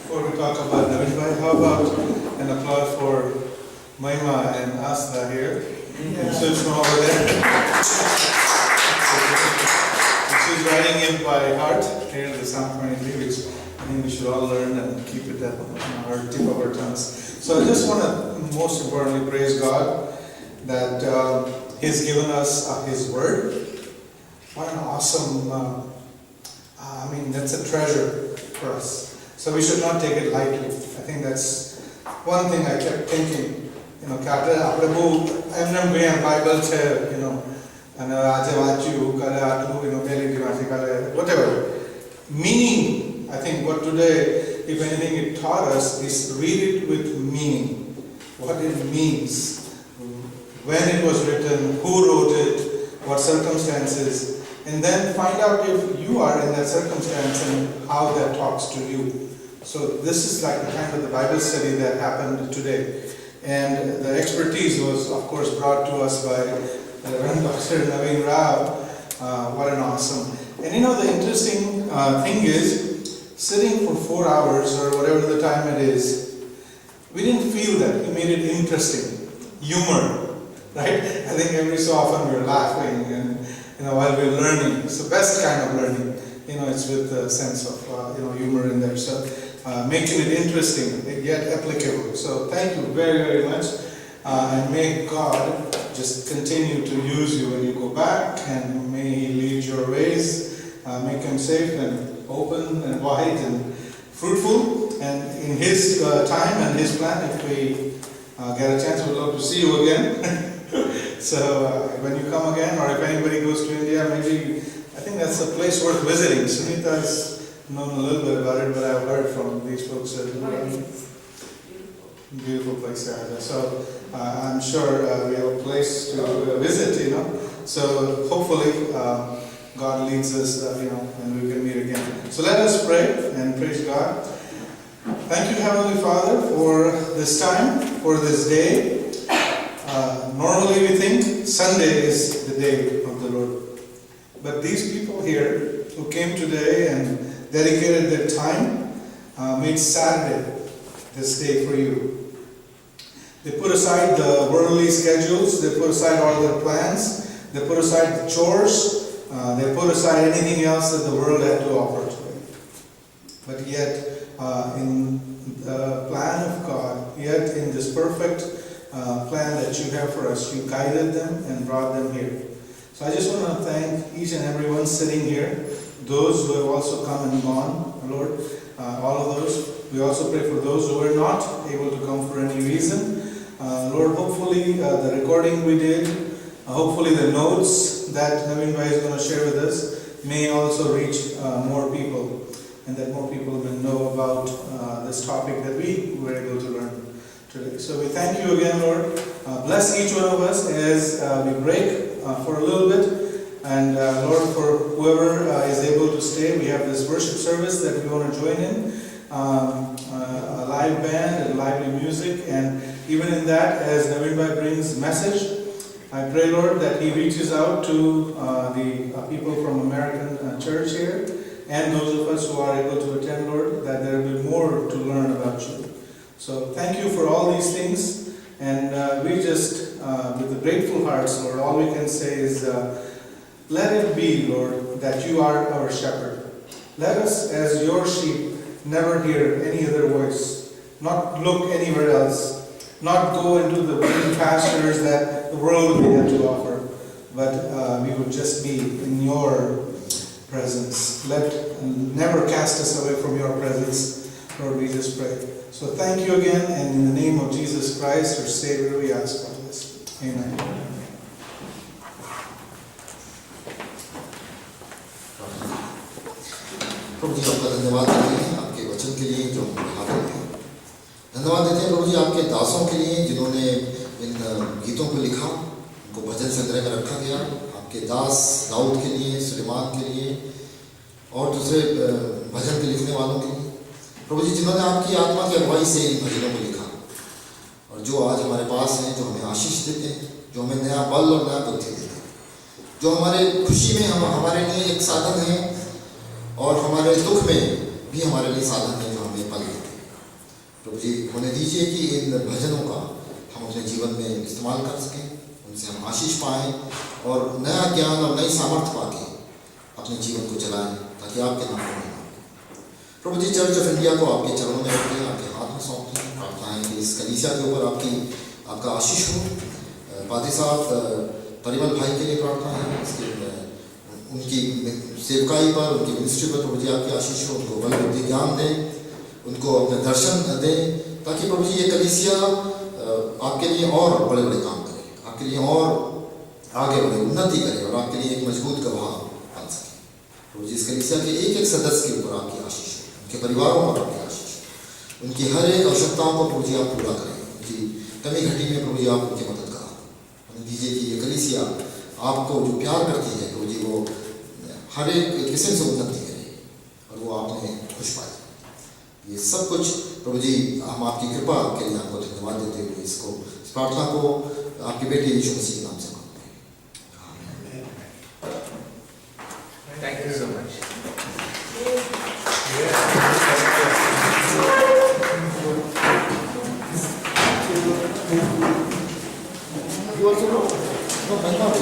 Before we talk about Naveen Bhai, how about an applause for Mahima and Asta here? And Sushma over there. She's writing it by heart here in the Psalm 23, which I think we should all learn and keep it on our tip of our tongues. So I just want to most importantly praise God that He's given us His Word. What an awesome, that's a treasure for us. So we should not take it lightly. I think that's one thing I kept thinking. આપણે બહુ એમને Bible છે અને આજે વાંચ્યું કાલે આટલું પહેલી વાંચી કાલે whatever. Meaning, I think what today, if anything, it taught us is read it with meaning. What it means, when it was written, who wrote it, what circumstances, and then find out if you are in that circumstance and how that talks to you. So this is like the kind of the Bible study that happened today. And the expertise was, of course, brought to us by Dr. Naveen Rao. What an awesome. And the interesting thing is, sitting for 4 hours or whatever the time it is, we didn't feel that. He made it interesting. Humor, right? I think every so often we're laughing and while we're learning. It's the best kind of learning. It's with a sense of humor in there. So making it interesting yet applicable. So thank you very, very much. And may God just continue to use you when you go back, and may He lead your ways, make them safe and open and wide and fruitful. And in His time and His plan, if we get a chance, we'd love to see you again. So when you come again, or if anybody goes to India, maybe I think that's a place worth visiting. Sunita's known a little bit about it, but I've heard from these folks that beautiful place there. So I'm sure we have a place to visit, So hopefully God leads us, and we can meet again. So let us pray and praise God. Thank you, Heavenly Father, for this time, for this day. Normally we think Sunday is the day of the Lord. But these people here who came today and dedicated their time, made Saturday this day for you. They put aside the worldly schedules, they put aside all their plans, they put aside the chores, They put aside anything else that the world had to offer today. But yet, in the plan of God, yet in this perfect plan that you have for us, you guided them and brought them here. So I just want to thank each and everyone sitting here, those who have also come and gone, Lord, all of those. We also pray for those who were not able to come for any reason. Lord, hopefully the recording we did, hopefully the notes that Naveen Bhai is going to share with us may also reach more people, and that more people will know about this topic that we were able to learn today. So we thank you again, Lord. Bless each one of us as we break for a little bit. And Lord, for whoever is able to stay, we have this worship service that we want to join in. A live band and lively music, and even in that, as Naveen Bhai brings message, I pray, Lord, that he reaches out to the people from American Church here, and those of us who are able to attend, Lord, that there will be more to learn about you. So thank you for all these things, and we just, with the grateful hearts, Lord, all we can say is, let it be, Lord, that you are our shepherd. Let us, as your sheep, never hear any other voice, not look anywhere else, not go into the green pastures that the world may have to offer, but we would just be in your presence. Never cast us away from your presence, Lord, we just pray. So thank you again, and in the name of Jesus Christ, our Savior, we ask all this. Amen. प्रभु जी आपका धन्यवाद देते हैं आपके वचन के लिए जो हम पढ़ा रहे हैं। धन्यवाद देते हैं प्रभु जी आपके दासों के लिए जिन्होंने इन गीतों को लिखा, उनको भजन संग्रह में रखा गया। आपके दास दाऊद के लिए, सुलेमान के लिए और दूसरे भजन के लिखने वालों के लिए, प्रभु जी जिन्होंने आपकी आत्मा की अगुवाई से इन भजनों को लिखा, और जो आज हमारे पास हैं, जो हमें आशीष देते हैं, जो हमें नया बल और नया बुद्धि देते हैं, जो हमारे खुशी में हमारे लिए एक साधन है और हमारे दुख में भी हमारे लिए साधन है, जो हमें पल देते हैं। प्रभु जी होने दीजिए कि इन भजनों का हम अपने जीवन में इस्तेमाल कर सकें, उनसे हम आशीष पाएँ और नया ज्ञान और नई सामर्थ्य पाके अपने जीवन को चलाएं, ताकि आपके नाम को लेना। प्रभु जी चर्च ऑफ इंडिया को आपके चरणों में रखते हैं, आपके हाथ में सौंपते हैं। प्रार्थना है कि इस कलीसिया के ऊपर आपका आशीष हो। पादी साहब परिमल भाई के लिए प्रार्थना है, इसके उनकी सेवकाई पर, उनकी मिनिस्ट्री पर प्रभु जी आपकी आशीष हो, उनको बल बुद्धि ज्ञान दें, उनको अपने दर्शन दें, ताकि प्रभु जी ये कलीसिया आपके लिए और बड़े बड़े काम करे, आपके लिए और आगे बढ़े, उन्नति करे और आपके लिए एक मजबूत गवाह बन सके। प्रभु जी इस कलीसिया के एक एक सदस्य के ऊपर आपकी आशीष हो, उनके परिवारों पर आपकी आशीष हो, उनकी हर एक आवश्यकताओं को प्रभु जी आप पूरा करें, उनकी कमी घटी में प्रभु जी आप उनकी मदद करा दीजिए कि ये कलीसिया आपको जो प्यार करती है प्रभु जी, वो हर एक किस्म से उन्नति करे और वो आपने खुश पाए। ये सब कुछ प्रभु जी हम आपकी कृपा के लिए आपको धन्यवाद देते हुए इस प्रार्थना को आपके बेटे यीशु मसीह के नाम से मांगते हैं। Thank you so much. You also know? No, I'm not.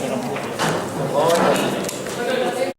Yeah.